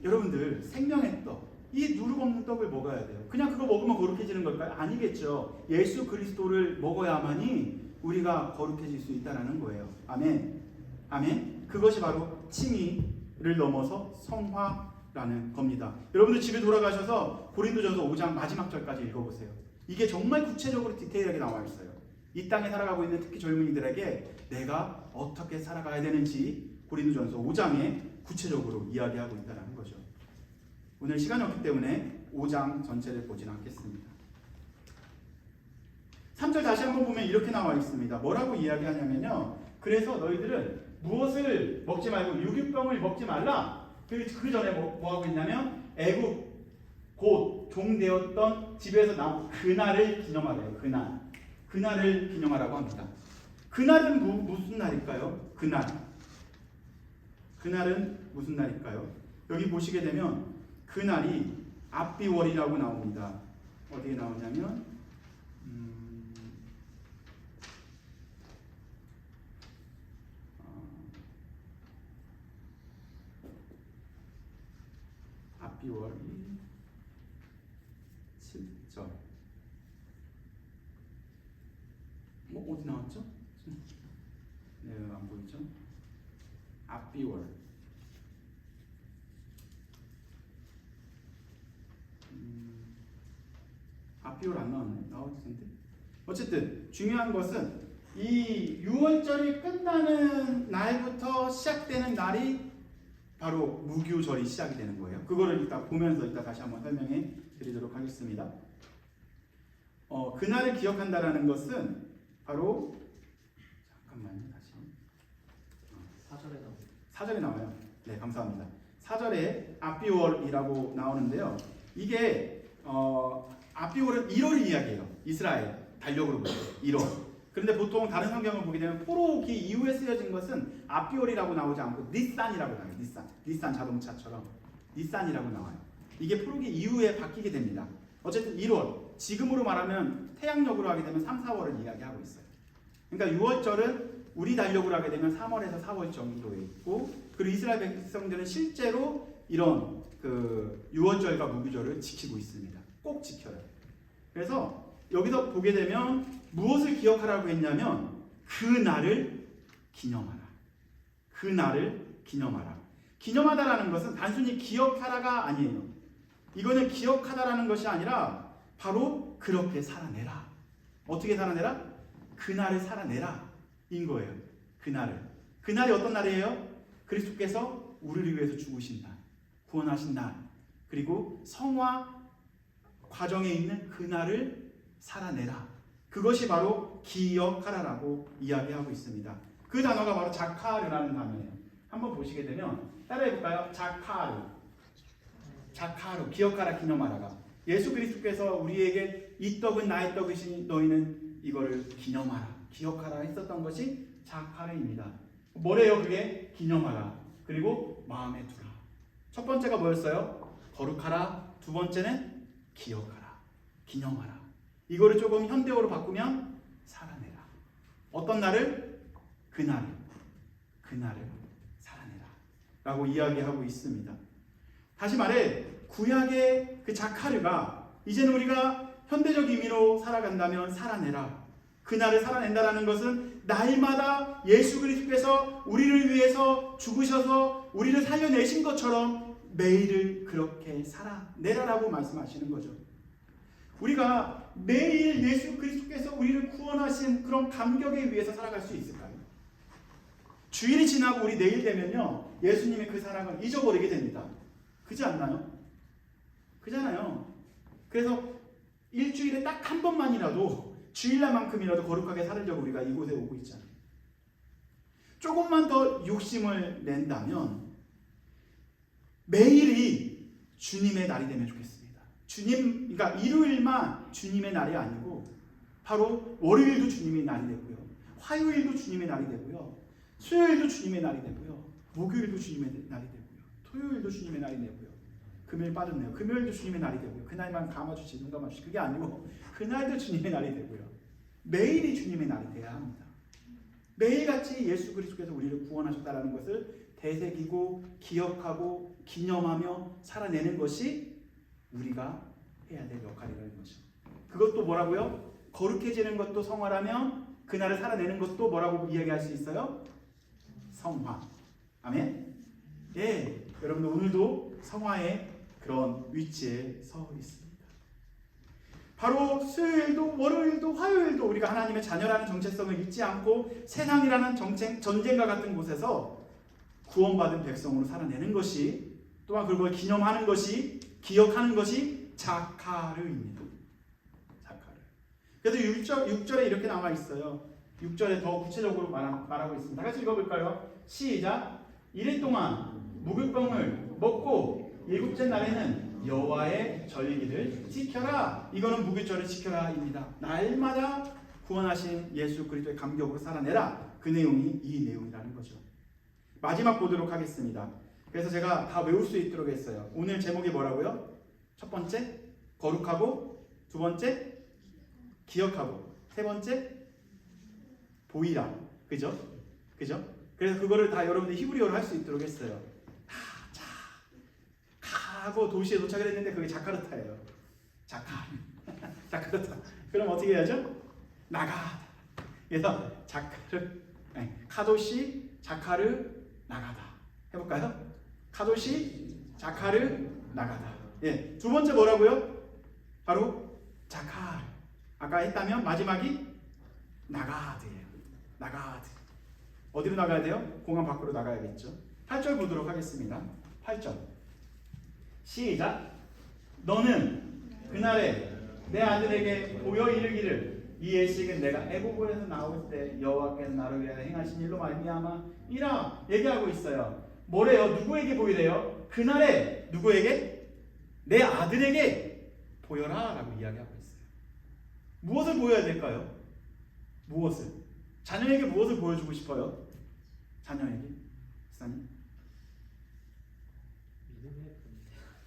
여러분들 생명의 떡, 이 누룩 없는 떡을 먹어야 돼요. 그냥 그거 먹으면 거룩해지는 걸까요? 아니겠죠. 예수 그리스도를 먹어야만이 우리가 거룩해질 수 있다는 거예요. 아멘. 아멘. 그것이 바로 칭의를 넘어서 성화 라는 겁니다. 여러분들 집에 돌아가셔서 고린도전서 5장 마지막 절까지 읽어보세요. 이게 정말 구체적으로 디테일하게 나와 있어요. 이 땅에 살아가고 있는 특히 젊은이들에게 내가 어떻게 살아가야 되는지 고린도전서 5장에 구체적으로 이야기하고 있다는 거죠. 오늘 시간이 없기 때문에 5장 전체를 보지는 않겠습니다. 3절 다시 한번 보면 이렇게 나와 있습니다. 뭐라고 이야기하냐면요. 그래서 너희들은 무엇을 먹지 말고 유기병을 먹지 말라. 그 전에 뭐 하고 있냐면 애굽 곧 종되었던 집에서 나온 그날을 기념하래요. 그날을 기념하라고 합니다. 그날은 무슨 날일까요? 그날은 무슨 날일까요? 여기 보시게 되면 그날이 압비월이라고 나옵니다. 어디에 나오냐면 압비월이 7절 어디 나왔죠? 네, 안 보이죠? 압비월 압비월 안 나왔네. 나올 텐데. 어쨌든 중요한 것은 이 6월절이 끝나는 날부터 시작되는 날이 바로 무교절이 시작이 되는 거예요. 그거를 이따 보면서 이따 다시 한번 설명해 드리도록 하겠습니다. 그날을 기억한다라는 것은 바로 잠깐만요. 다시 4절에 나와요. 네, 감사합니다. 4절에 압비월이라고 나오는데요. 이게 압비월은 1월을 이야기해요. 이스라엘 달력으로 보면 1월. 그런데 보통 다른 성경을 보게 되면 포로기 이후에 쓰여진 것은 압비월이라고 나오지 않고 니산이라고 나와요. 니산 자동차처럼 니산이라고 나와요. 이게 포로기 이후에 바뀌게 됩니다. 어쨌든 1월, 지금으로 말하면 태양력으로 하게 되면 3, 4월을 이야기하고 있어요. 그러니까 6월절은 우리 달력으로 하게 되면 3월에서 4월 정도에 있고, 그리고 이스라엘 백성들은 실제로 이런 그 6월절과 무교절을 지키고 있습니다. 꼭 지켜요. 그래서 여기서 보게 되면 무엇을 기억하라고 했냐면 그날을 기념하라. 그날을 기념하라. 기념하다라는 것은 단순히 기억하라가 아니에요. 이거는 기억하다라는 것이 아니라 바로 그렇게 살아내라. 어떻게 살아내라? 그날을 살아내라 인 거예요. 그날이 어떤 날이에요? 그리스도께서 우리를 위해서 죽으신 날, 구원하신 날, 그리고 성화 과정에 있는 그날을 살아내라. 그것이 바로 기억하라라고 이야기하고 있습니다. 그 단어가 바로 자카르라는 단어예요. 한번 보시게 되면 따라해볼까요? 자카르, 기억하라, 기념하라가 예수 그리스도께서 우리에게 이 떡은 나의 떡이시니 너희는 이거를 기념하라, 기억하라 했었던 것이 자카르입니다. 뭐래요? 그게 기념하라, 그리고 마음에 두라. 첫 번째가 뭐였어요? 거룩하라. 두 번째는 기억하라, 기념하라. 이거를 조금 현대어로 바꾸면 살아내라. 어떤 날을? 그날을 살아내라 라고 이야기하고 있습니다. 다시 말해 구약의 그 자카르가 이제는 우리가 현대적 의미로 살아간다면 살아내라. 그날을 살아낸다라는 것은 날마다 예수 그리스도께서 우리를 위해서 죽으셔서 우리를 살려내신 것처럼 매일을 그렇게 살아내라라고 말씀하시는 거죠. 우리가 매일 예수 그리스도께서 우리를 구원하신 그런 감격에 의해서 살아갈 수 있을까요? 주일이 지나고 우리 내일 되면요, 예수님의 그 사랑을 잊어버리게 됩니다. 그렇지 않나요? 그잖아요. 그래서 일주일에 딱 한 번만이라도 주일날만큼이라도 거룩하게 살으려고 우리가 이곳에 오고 있잖아요. 조금만 더 욕심을 낸다면 매일이 주님의 날이 되면 좋겠습니다. 그러니까 일요일만 주님의 날이 아니고 바로 월요일도 주님의 날이 되고요, 화요일도 주님의 날이 되고요, 수요일도 주님의 날이 되고요, 목요일도 주님의 날이 되고요, 토요일도 주님의 날이 되고요, 금요일 빠졌네요. 금요일도 주님의 날이 되고요. 그날만 감아주시, 눈 감아주시. 그게 아니고 그날도 주님의 날이 되고요. 매일이 주님의 날이 돼야 합니다. 매일같이 예수 그리스도께서 우리를 구원하셨다는 것을 되새기고 기억하고 기념하며 살아내는 것이 우리가 해야 될 역할이라는 거죠. 그것도 뭐라고요? 거룩해지는 것도 성화라면 그날을 살아내는 것도 뭐라고 이야기할 수 있어요? 성화. 아멘? 예. 여러분들 오늘도 성화의 그런 위치에 서 있습니다. 바로 수요일도 월요일도 화요일도 우리가 하나님의 자녀라는 정체성을 잊지 않고 세상이라는 전쟁과 같은 곳에서 구원받은 백성으로 살아내는 것이, 또한 그걸 기념하는 것이, 기억하는 것이 자카르입니다. 자카르. 그래서 6절에 이렇게 나와 있어요. 6절에 더 구체적으로 말하고 있습니다. 같이 읽어볼까요? 시작. 이래 동안 묵을병을 먹고 일곱째 날에는 여호와의 절기를 지켜라. 이거는 묵을절을 지켜라입니다. 날마다 구원하신 예수 그리스도의 감격으로 살아내라. 그 내용이 이 내용이라는 거죠. 마지막 보도록 하겠습니다. 그래서 제가 다 외울 수 있도록 했어요. 오늘 제목이 뭐라고요? 첫 번째 거룩하고, 두 번째 기억하고, 세 번째 보이라. 그죠? 그래서 그거를 다 여러분들 히브리어로 할 수 있도록 했어요. 자, 가고 도시에 도착을 했는데 그게 자카르타예요. 자카르타. 그럼 어떻게 해야죠? 나가. 그래서 카도시, 자카르, 나가다. 해볼까요? 카도시, 자카르, 나가다. 예, 두 번째 뭐라고요? 바로 자카르. 아까 했다면 마지막이 나가드예요. 나가드. 어디로 나가야 돼요? 공항 밖으로 나가야겠죠. 8절 보도록 하겠습니다. 8절 시작. 너는 그날에 내 아들에게 보여 이르기를 이 예식은 내가 애굽에서 나올 때 여호와께서 나를 위하여 행하신 일로 말미암아 얘기하고 있어요. 뭐래요? 누구에게 보이래요? 그날에 누구에게? 내 아들에게 보여라 라고 이야기하고 있어요. 무엇을 보여야 될까요? 무엇을? 자녀에게 무엇을 보여주고 싶어요? 자녀에게? 목사님?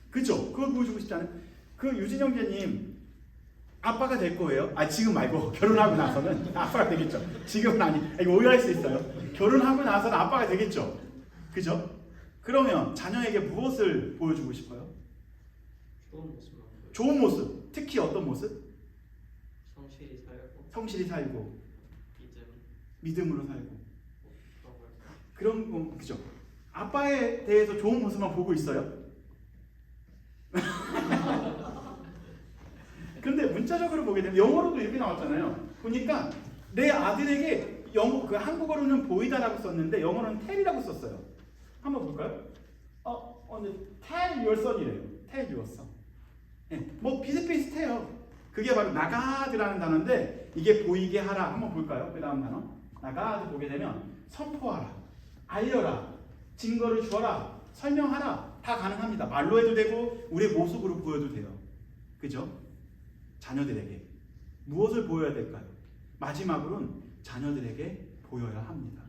그죠? 그걸 보여주고 싶지 않아요? 그 유진영 제님 아빠가 될 거예요? 지금 말고 결혼하고 나서는 아빠가 되겠죠. 지금은 이거 오해할 수 있어요. 결혼하고 나서는 아빠가 되겠죠. 그죠? 그러면 자녀에게 무엇을 보여주고 싶어요? 좋은 모습. 특히 어떤 모습? 성실히 살고 믿음으로 살고 그런 거. 그죠? 아빠에 대해서 좋은 모습만 보고 있어요? 그런데 문자적으로 보게 되면 영어로도 이렇게 나왔잖아요. 보니까 내 아들에게 그 한국어로는 보이다라고 썼는데 영어로는 tell이라고 썼어요. 한번 볼까요? tell your son이래요. tell your son. 네, 뭐 비슷비슷해요. 그게 바로 나가드라는 단어인데 이게 보이게 하라. 한번 볼까요? 그 다음 단어 나가드 보게 되면 선포하라, 알려라, 증거를 주어라, 설명하라. 다 가능합니다. 말로 해도 되고 우리의 모습으로 보여도 돼요. 그죠? 자녀들에게 무엇을 보여야 될까요? 마지막으로는 자녀들에게 보여야 합니다.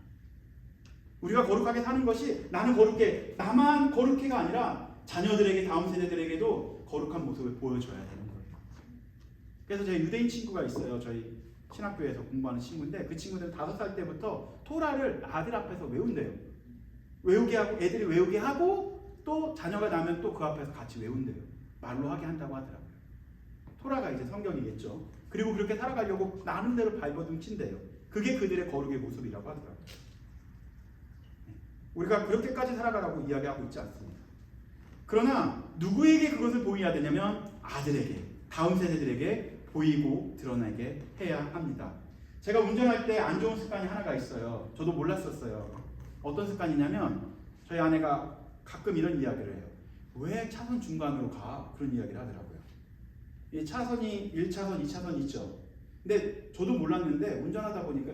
우리가 거룩하게 사는 것이 나만 거룩해가 아니라 자녀들에게, 다음 세대들에게도 거룩한 모습을 보여줘야 되는 거예요. 그래서 제 유대인 친구가 있어요. 저희 신학교에서 공부하는 친구인데 그 친구들은 5살 때부터 토라를 아들 앞에서 외운대요. 외우게 하고, 애들이 외우게 하고 또 자녀가 나면 또 그 앞에서 같이 외운대요. 말로 하게 한다고 하더라고요. 토라가 이제 성경이겠죠. 그리고 그렇게 살아가려고 나름대로 발버둥 친대요. 그게 그들의 거룩의 모습이라고 하더라고요. 우리가 그렇게까지 살아가라고 이야기하고 있지 않습니다. 그러나 누구에게 그것을 보여야 되냐면 아들에게, 다음 세대들에게 보이고 드러나게 해야 합니다. 제가 운전할 때 안 좋은 습관이 하나가 있어요. 저도 몰랐었어요. 어떤 습관이냐면 저희 아내가 가끔 이런 이야기를 해요. 왜 차선 중간으로 가? 그런 이야기를 하더라고요. 이 차선이 1차선, 2차선 있죠. 근데 저도 몰랐는데 운전하다 보니까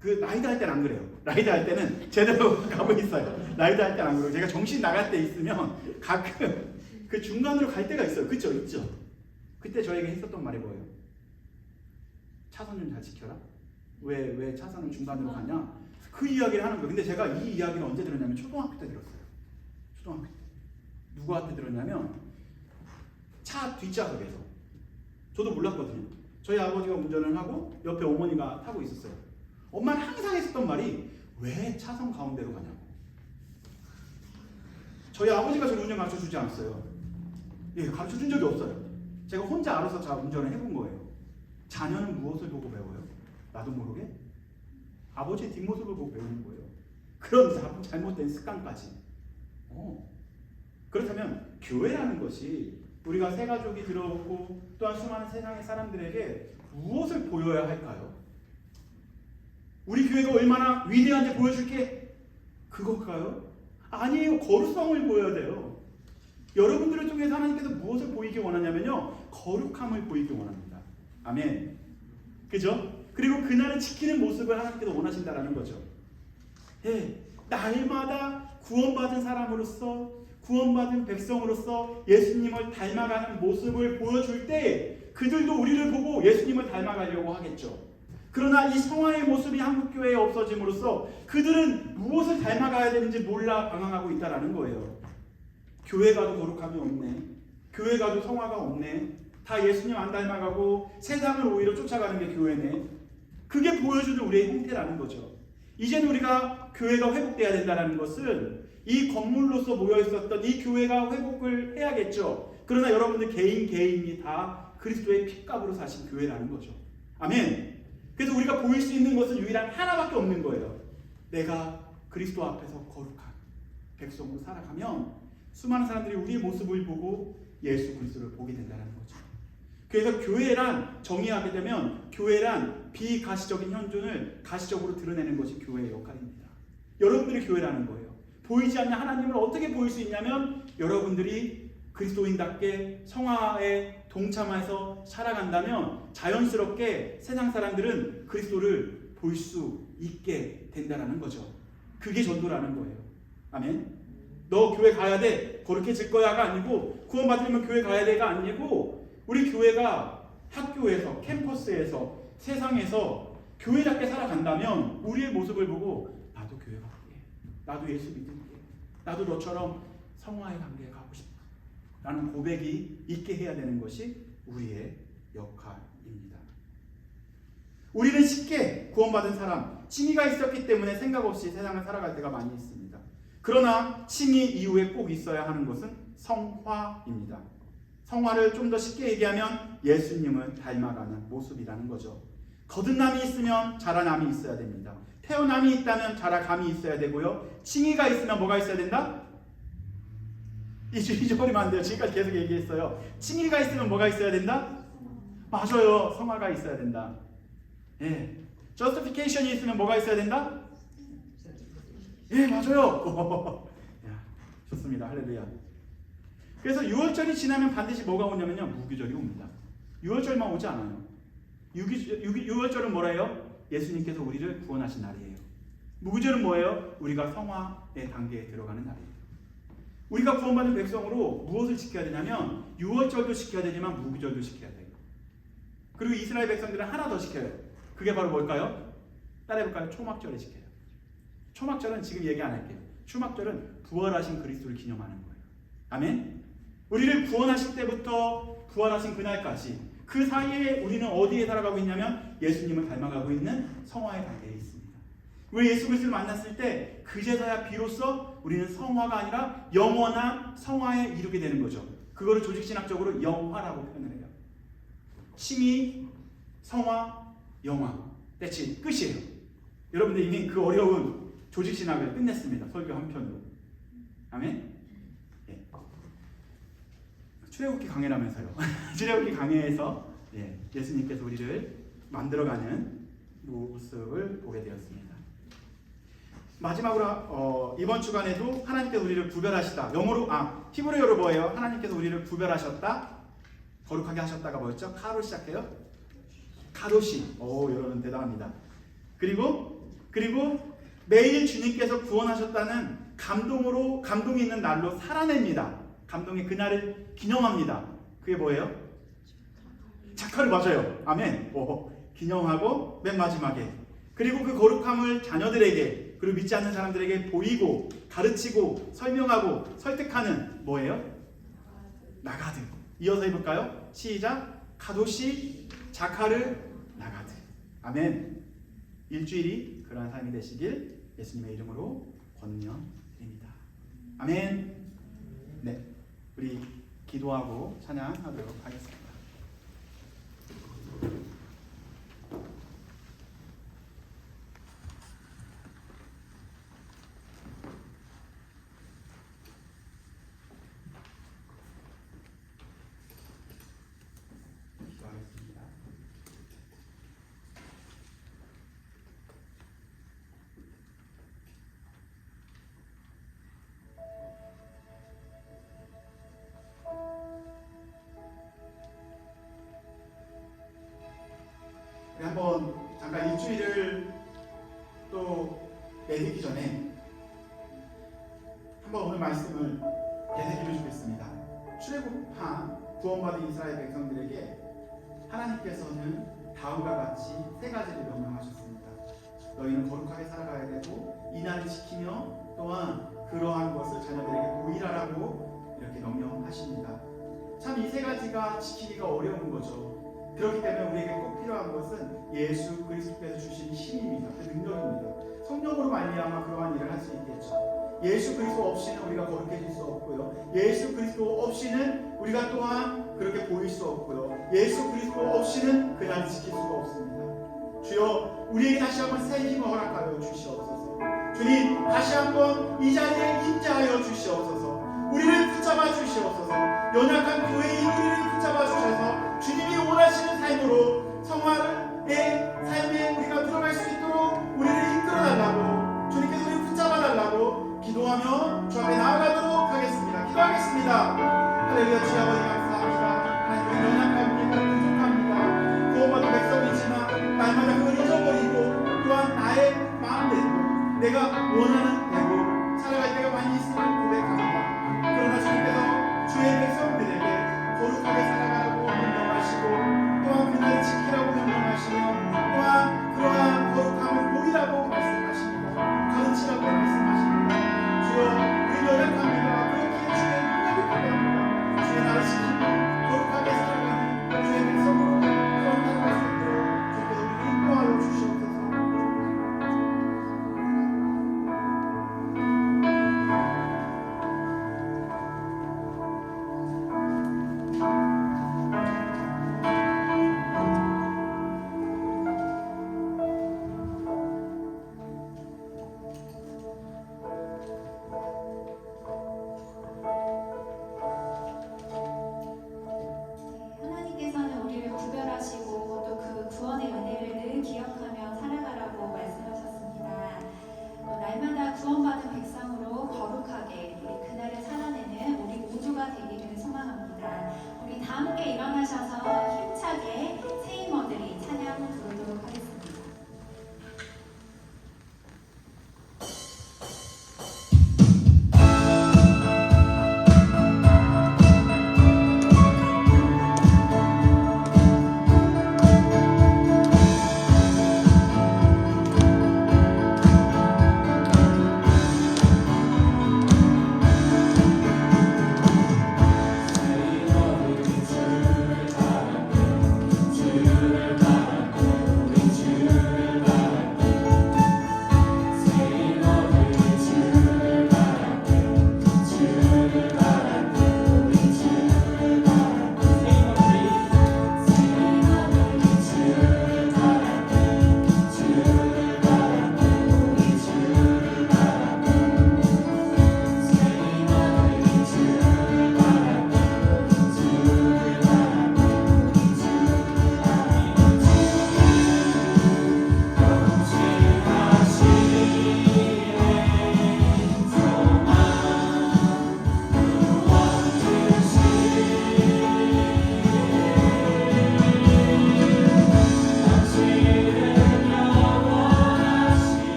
그 라이드 할 때는 안 그래요. 라이드 할 때는 제대로 가고 있어요. 라이드 할 때는 안 그래요. 제가 정신 나갈 때 있으면 가끔 그 중간으로 갈 때가 있어요. 그쵸? 있죠? 그때 저에게 했었던 말이 뭐예요? 차선 좀 잘 지켜라? 왜 차선을 중간으로 가냐? 그 이야기를 하는 거예요. 근데 제가 이 이야기를 언제 들었냐면 초등학교 때 들었어요. 초등학교 때. 누구한테 들었냐면 차 뒷좌석에서. 저도 몰랐거든요. 저희 아버지가 운전을 하고 옆에 어머니가 타고 있었어요. 엄마는 항상 했었던 말이 왜 차선 가운데로 가냐고. 저희 아버지가 저를 운전 가르쳐주지 않았어요. 예, 가르쳐준 적이 없어요. 제가 혼자 알아서 잘 운전을 해본 거예요. 자녀는 무엇을 보고 배워요? 나도 모르게 아버지의 뒷모습을 보고 배우는 거예요. 그런 잘못된 습관까지. 그렇다면 교회라는 것이 우리가 새 가족이 들어오고 또한 수많은 세상의 사람들에게 무엇을 보여야 할까요? 우리 교회가 얼마나 위대한지 보여줄 게 그걸까요? 아니에요. 거룩성을 보여야 돼요. 여러분들을 통해서 하나님께서 무엇을 보이기 원하냐면요, 거룩함을 보이기 원합니다. 아멘. 그죠? 그리고 그날을 지키는 모습을 하나님께서 원하신다라는 거죠. 예, 날마다 구원받은 사람으로서, 구원받은 백성으로서 예수님을 닮아가는 모습을 보여줄 때 그들도 우리를 보고 예수님을 닮아가려고 하겠죠. 그러나 이 성화의 모습이 한국교회에 없어짐으로써 그들은 무엇을 닮아가야 되는지 몰라 방황하고 있다는 거예요. 교회 가도 거룩함이 없네, 교회 가도 성화가 없네, 다 예수님 안 닮아가고 세상을 오히려 쫓아가는 게 교회네. 그게 보여주는 우리의 형태라는 거죠. 이제는 우리가 교회가 회복돼야 된다는 것은 이 건물로서 모여있었던 이 교회가 회복을 해야겠죠. 그러나 여러분들 개인이 다 그리스도의 핏값으로 사신 교회라는 거죠. 아멘. 그래서 우리가 보일 수 있는 것은 유일한 하나밖에 없는 거예요. 내가 그리스도 앞에서 거룩한 백성으로 살아가면 수많은 사람들이 우리의 모습을 보고 예수 그리스도를 보게 된다는 거죠. 그래서 교회란, 정의하게 되면 교회란 비가시적인 현존을 가시적으로 드러내는 것이 교회의 역할입니다. 여러분들이 교회라는 거예요. 보이지 않는 하나님을 어떻게 보일 수 있냐면 여러분들이 그리스도인답게 성화에 동참해서 살아간다면 자연스럽게 세상 사람들은 그리스도를 볼 수 있게 된다는 거죠. 그게 전도라는 거예요. 아멘. 너 교회 가야 돼, 거룩해질 거야가 아니고, 구원받으려면 교회 가야 돼가 아니고, 우리 교회가 학교에서, 캠퍼스에서, 세상에서 교회답게 살아간다면 우리의 모습을 보고 나도 교회 갈게, 나도 예수 믿을게, 나도 너처럼 성화의 관계에 가고 싶다 라는 고백이 있게 해야 되는 것이 우리의 역할입니다. 우리는 쉽게 구원받은 사람, 칭의가 있었기 때문에 생각 없이 세상을 살아갈 때가 많이 있습니다. 그러나 칭의 이후에 꼭 있어야 하는 것은 성화입니다. 성화를 좀 더 쉽게 얘기하면 예수님을 닮아가는 모습이라는 거죠. 거듭남이 있으면 자라남이 있어야 됩니다. 태어남이 있다면 자라감이 있어야 되고요. 칭의가 있으면 뭐가 있어야 된다? 잊어버리면 안 돼요. 지금까지 계속 얘기했어요. 칭의가 있으면 뭐가 있어야 된다? 맞아요. 성화가 있어야 된다. 예. justification이 있으면 뭐가 있어야 된다? 예, 맞아요. 야, 좋습니다. 할렐루야. 그래서 6월절이 지나면 반드시 뭐가 오냐면요, 무교절이 옵니다. 6월절만 오지 않아요. 6월절은 뭐래요? 예수님께서 우리를 구원하신 날이에요. 무교절은 뭐예요? 우리가 성화의 단계에 들어가는 날이에요. 우리가 구원받은 백성으로 무엇을 지켜야 되냐면 6월절도 지켜야 되지만 무교절도 지켜야 돼요. 그리고 이스라엘 백성들은 하나 더 지켜요. 그게 바로 뭘까요? 따라해볼까요? 초막절을 지켜요. 초막절은 지금 얘기 안 할게요. 초막절은 부활하신 그리스도를 기념하는 거예요. 아멘? 우리를 구원하실 때부터 부활하신 그날까지 그 사이에 우리는 어디에 살아가고 있냐면 예수님을 닮아가고 있는 성화의 단계에 있습니다. 왜 예수 그리스도를 만났을 때 그제서야 비로소 우리는 성화가 아니라 영원한 성화에 이르게 되는 거죠. 그거를 조직신학적으로 영화라고 표현을 해요. 칭의, 성화, 영화. That's it. 끝이에요. 여러분들 이미 그 어려운 조직신학을 끝냈습니다. 설교 한 편으로. 아멘? 예. 출애굽기 강해라면서요. 출애굽기 강해에서 예수님께서 우리를 만들어가는 모습을 보게 되었습니다. 마지막으로 이번 주간에도 하나님께서 우리를 구별하시다. 영어로 히브리어로 뭐예요? 하나님께서 우리를 구별하셨다. 거룩하게 하셨다가 뭐였죠? 카로 시작해요? 카도시. 여러분 대단합니다. 그리고 매일 주님께서 구원하셨다는 감동이 있는 날로 살아냅니다. 감동의 그날을 기념합니다. 그게 뭐예요? 자카를 맞아요. 아멘. 기념하고 맨 마지막에 그리고 그 거룩함을 자녀들에게 그리고 믿지 않는 사람들에게 보이고 가르치고 설명하고 설득하는 뭐예요? 나가드. 이어서 해볼까요? 시작. 카도시 자카르 나가드. 아멘. 일주일이 그러한 삶이 되시길 예수님의 이름으로 권면드립니다. 아멘. 네, 우리 기도하고 찬양하도록 하겠습니다. 한번 잠깐 일주일을 또 내딛기 전에 한번 오늘 말씀을 되새기면 좋겠습니다. 출애굽한 구원받은 이스라엘 백성들에게 하나님께서는 다음과 같이 세 가지를 명령하셨습니다. 너희는 거룩하게 살아가야 되고 이 날을 지키며 또한 그러한 것을 자녀들에게 보이라라고 이렇게 명령하십니다. 참 이 세 가지가 지키기가 어려운 거죠. 그렇기 때문에 우리에게 꼭 필요한 것은 예수 그리스도께서 주신 힘입니다. 그 능력입니다. 성령으로 말미암아 그러한 일을 할 수 있겠죠. 예수 그리스도 없이는 우리가 거룩해질 수 없고요. 예수 그리스도 없이는 우리가 또한 그렇게 보일 수 없고요. 예수 그리스도 없이는 그날을 지킬 수가 없습니다. 주여 우리에게 다시 한번 새 힘을 허락하여 주시옵소서. 주님 다시 한번 이 자리에 임재하여 주시옵소서. 우리를 붙잡아 주시옵소서. 연약한 교회인 우리를 붙잡아 주셔서 주님이 원하시는 삶으로 성화의 삶에 우리가 들어갈 수 있도록 우리를 이끌어달라고 주님께서 우리를 붙잡아달라고 기도하며 주 앞에 나아가도록 하겠습니다. 기도하겠습니다. 할렐루야. 주여 아버지 감사합니다. 하나님 연약합니다. 부족합니다. 구원받은 백성이지만 날마다 그걸 잊어버리고 또한 나의 마음대로 내가 원하는 대로 살아갈 때가 많이 있음을 고백합니다. 그러나 주님께서 주의 백성들에게 거룩하게 살아가라고 명령하시고 또한 그날을 지키라고 명령하시며 또한 그러한 거룩함을 보이라고 말씀하십니다. 가르치라고 말씀하십니다. 주여 우리 연약합니다. 그렇기에 주의 능력을 구합니다. 주의 나를 지키고 거룩하게 살아가는 주의 백성으로 또한 살아갈 수 있도록 주께서 우리를 인도하여 주시옵소서. 하나님께서는 우리를 구별하시고 또 그 구원의 은혜를 늘 기억하며 살아가라고 말씀하셨습니다. 또 날마다 구원받은 백성으로 거룩하게 우리 그날을 살아내는 우리 모두가 되기를 소망합니다. 우리 다 함께 일어나셔서 힘차게 새 힘어들이 찬양 부르도록 하겠습니다. 내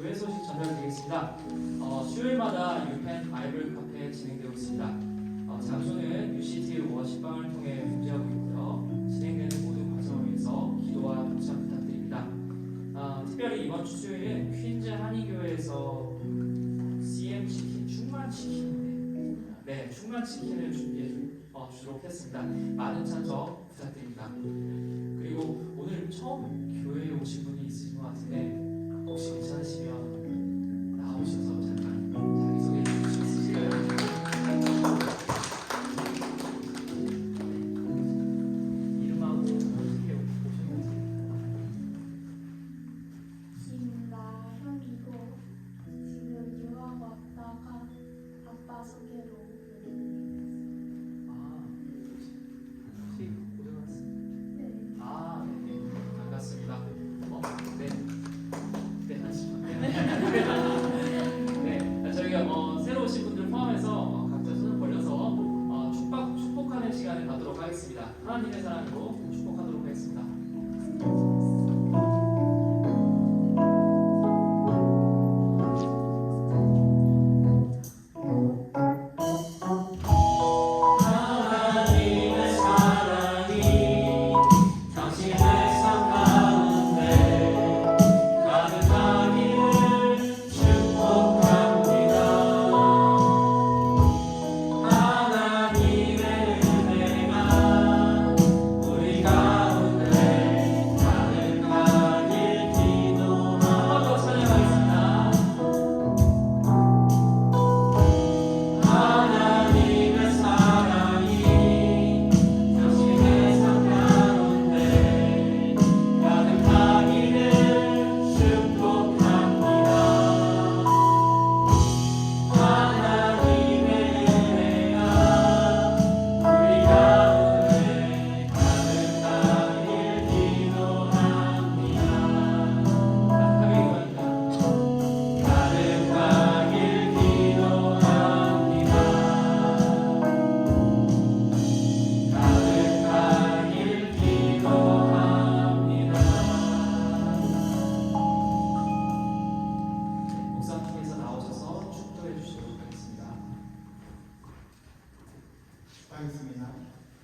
교회 소식 전달드리겠습니다. 수요일마다 유펜 바이블 카페 진행되고 있습니다. 장소는 UCT 워십방을 통해 공지하고 있고요. 진행되는 모든 과정을 위해서 기도와 동참 부탁드립니다. 특별히 이번 주 수요일은 퀸즈 한의교회에서 CM 치킨, 충만 치킨, 네, 충만 치킨을 준비해 주도록 했습니다. 많은 참석 부탁드립니다. 그리고 오늘 처음 교회에 오신 분이 있으신 것 같은데 혹시 괜찮으시면 나오셔서 잠깐 자기소개 해주실 수 있으실까요? 이름하고 어떻게 오셨는지. 김나현이고 지금 유학 왔다가 아빠 소개로 혹시 고등학생? 네. 네, 반갑습니다. 네. 네, 하시면 네, 저희가 새로 오신 분들 포함해서 각자 손을 벌려서 축복하는 시간을 갖도록 하겠습니다. 하나님의 사랑으로 축복하도록 하겠습니다. 하나님의 사랑이 당신의 삶 가운데 가득하기를 축복합니다. 하나님의 은혜가 우리 가운데 가득하길 기도합니다. 한 번 더 찬양하겠습니다. 하나님의 사랑이 당신의 삶 가운데 가득하기를 축복합니다. 하나님의 은혜가 우리 가운데 가득하길 기도합니다. 가득하길 기도합니다. 가득하길 기도합니다. 목사님께서 나오셔서 축도해 주시도록 하겠습니다. 하겠습니다.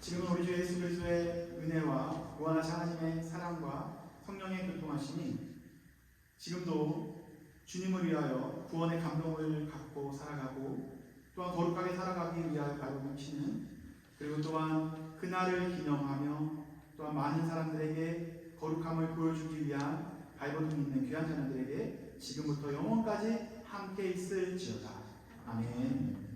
지금은 우리 주 예수 그리스도의 은혜와 구원하신 하나님의 사랑과 성령의 교통하심이 지금도 주님을 위하여 구원의 감동을 갖고 살아가고 또한 거룩하게 살아가기 위하여 발버둥치는 그리고 또한 그날을 기념하며 또한 많은 사람들에게 거룩함을 보여주기 위한 발버둥 있는 귀한 자녀들에게 지금부터 영원까지 함께 있을지어다. 아멘.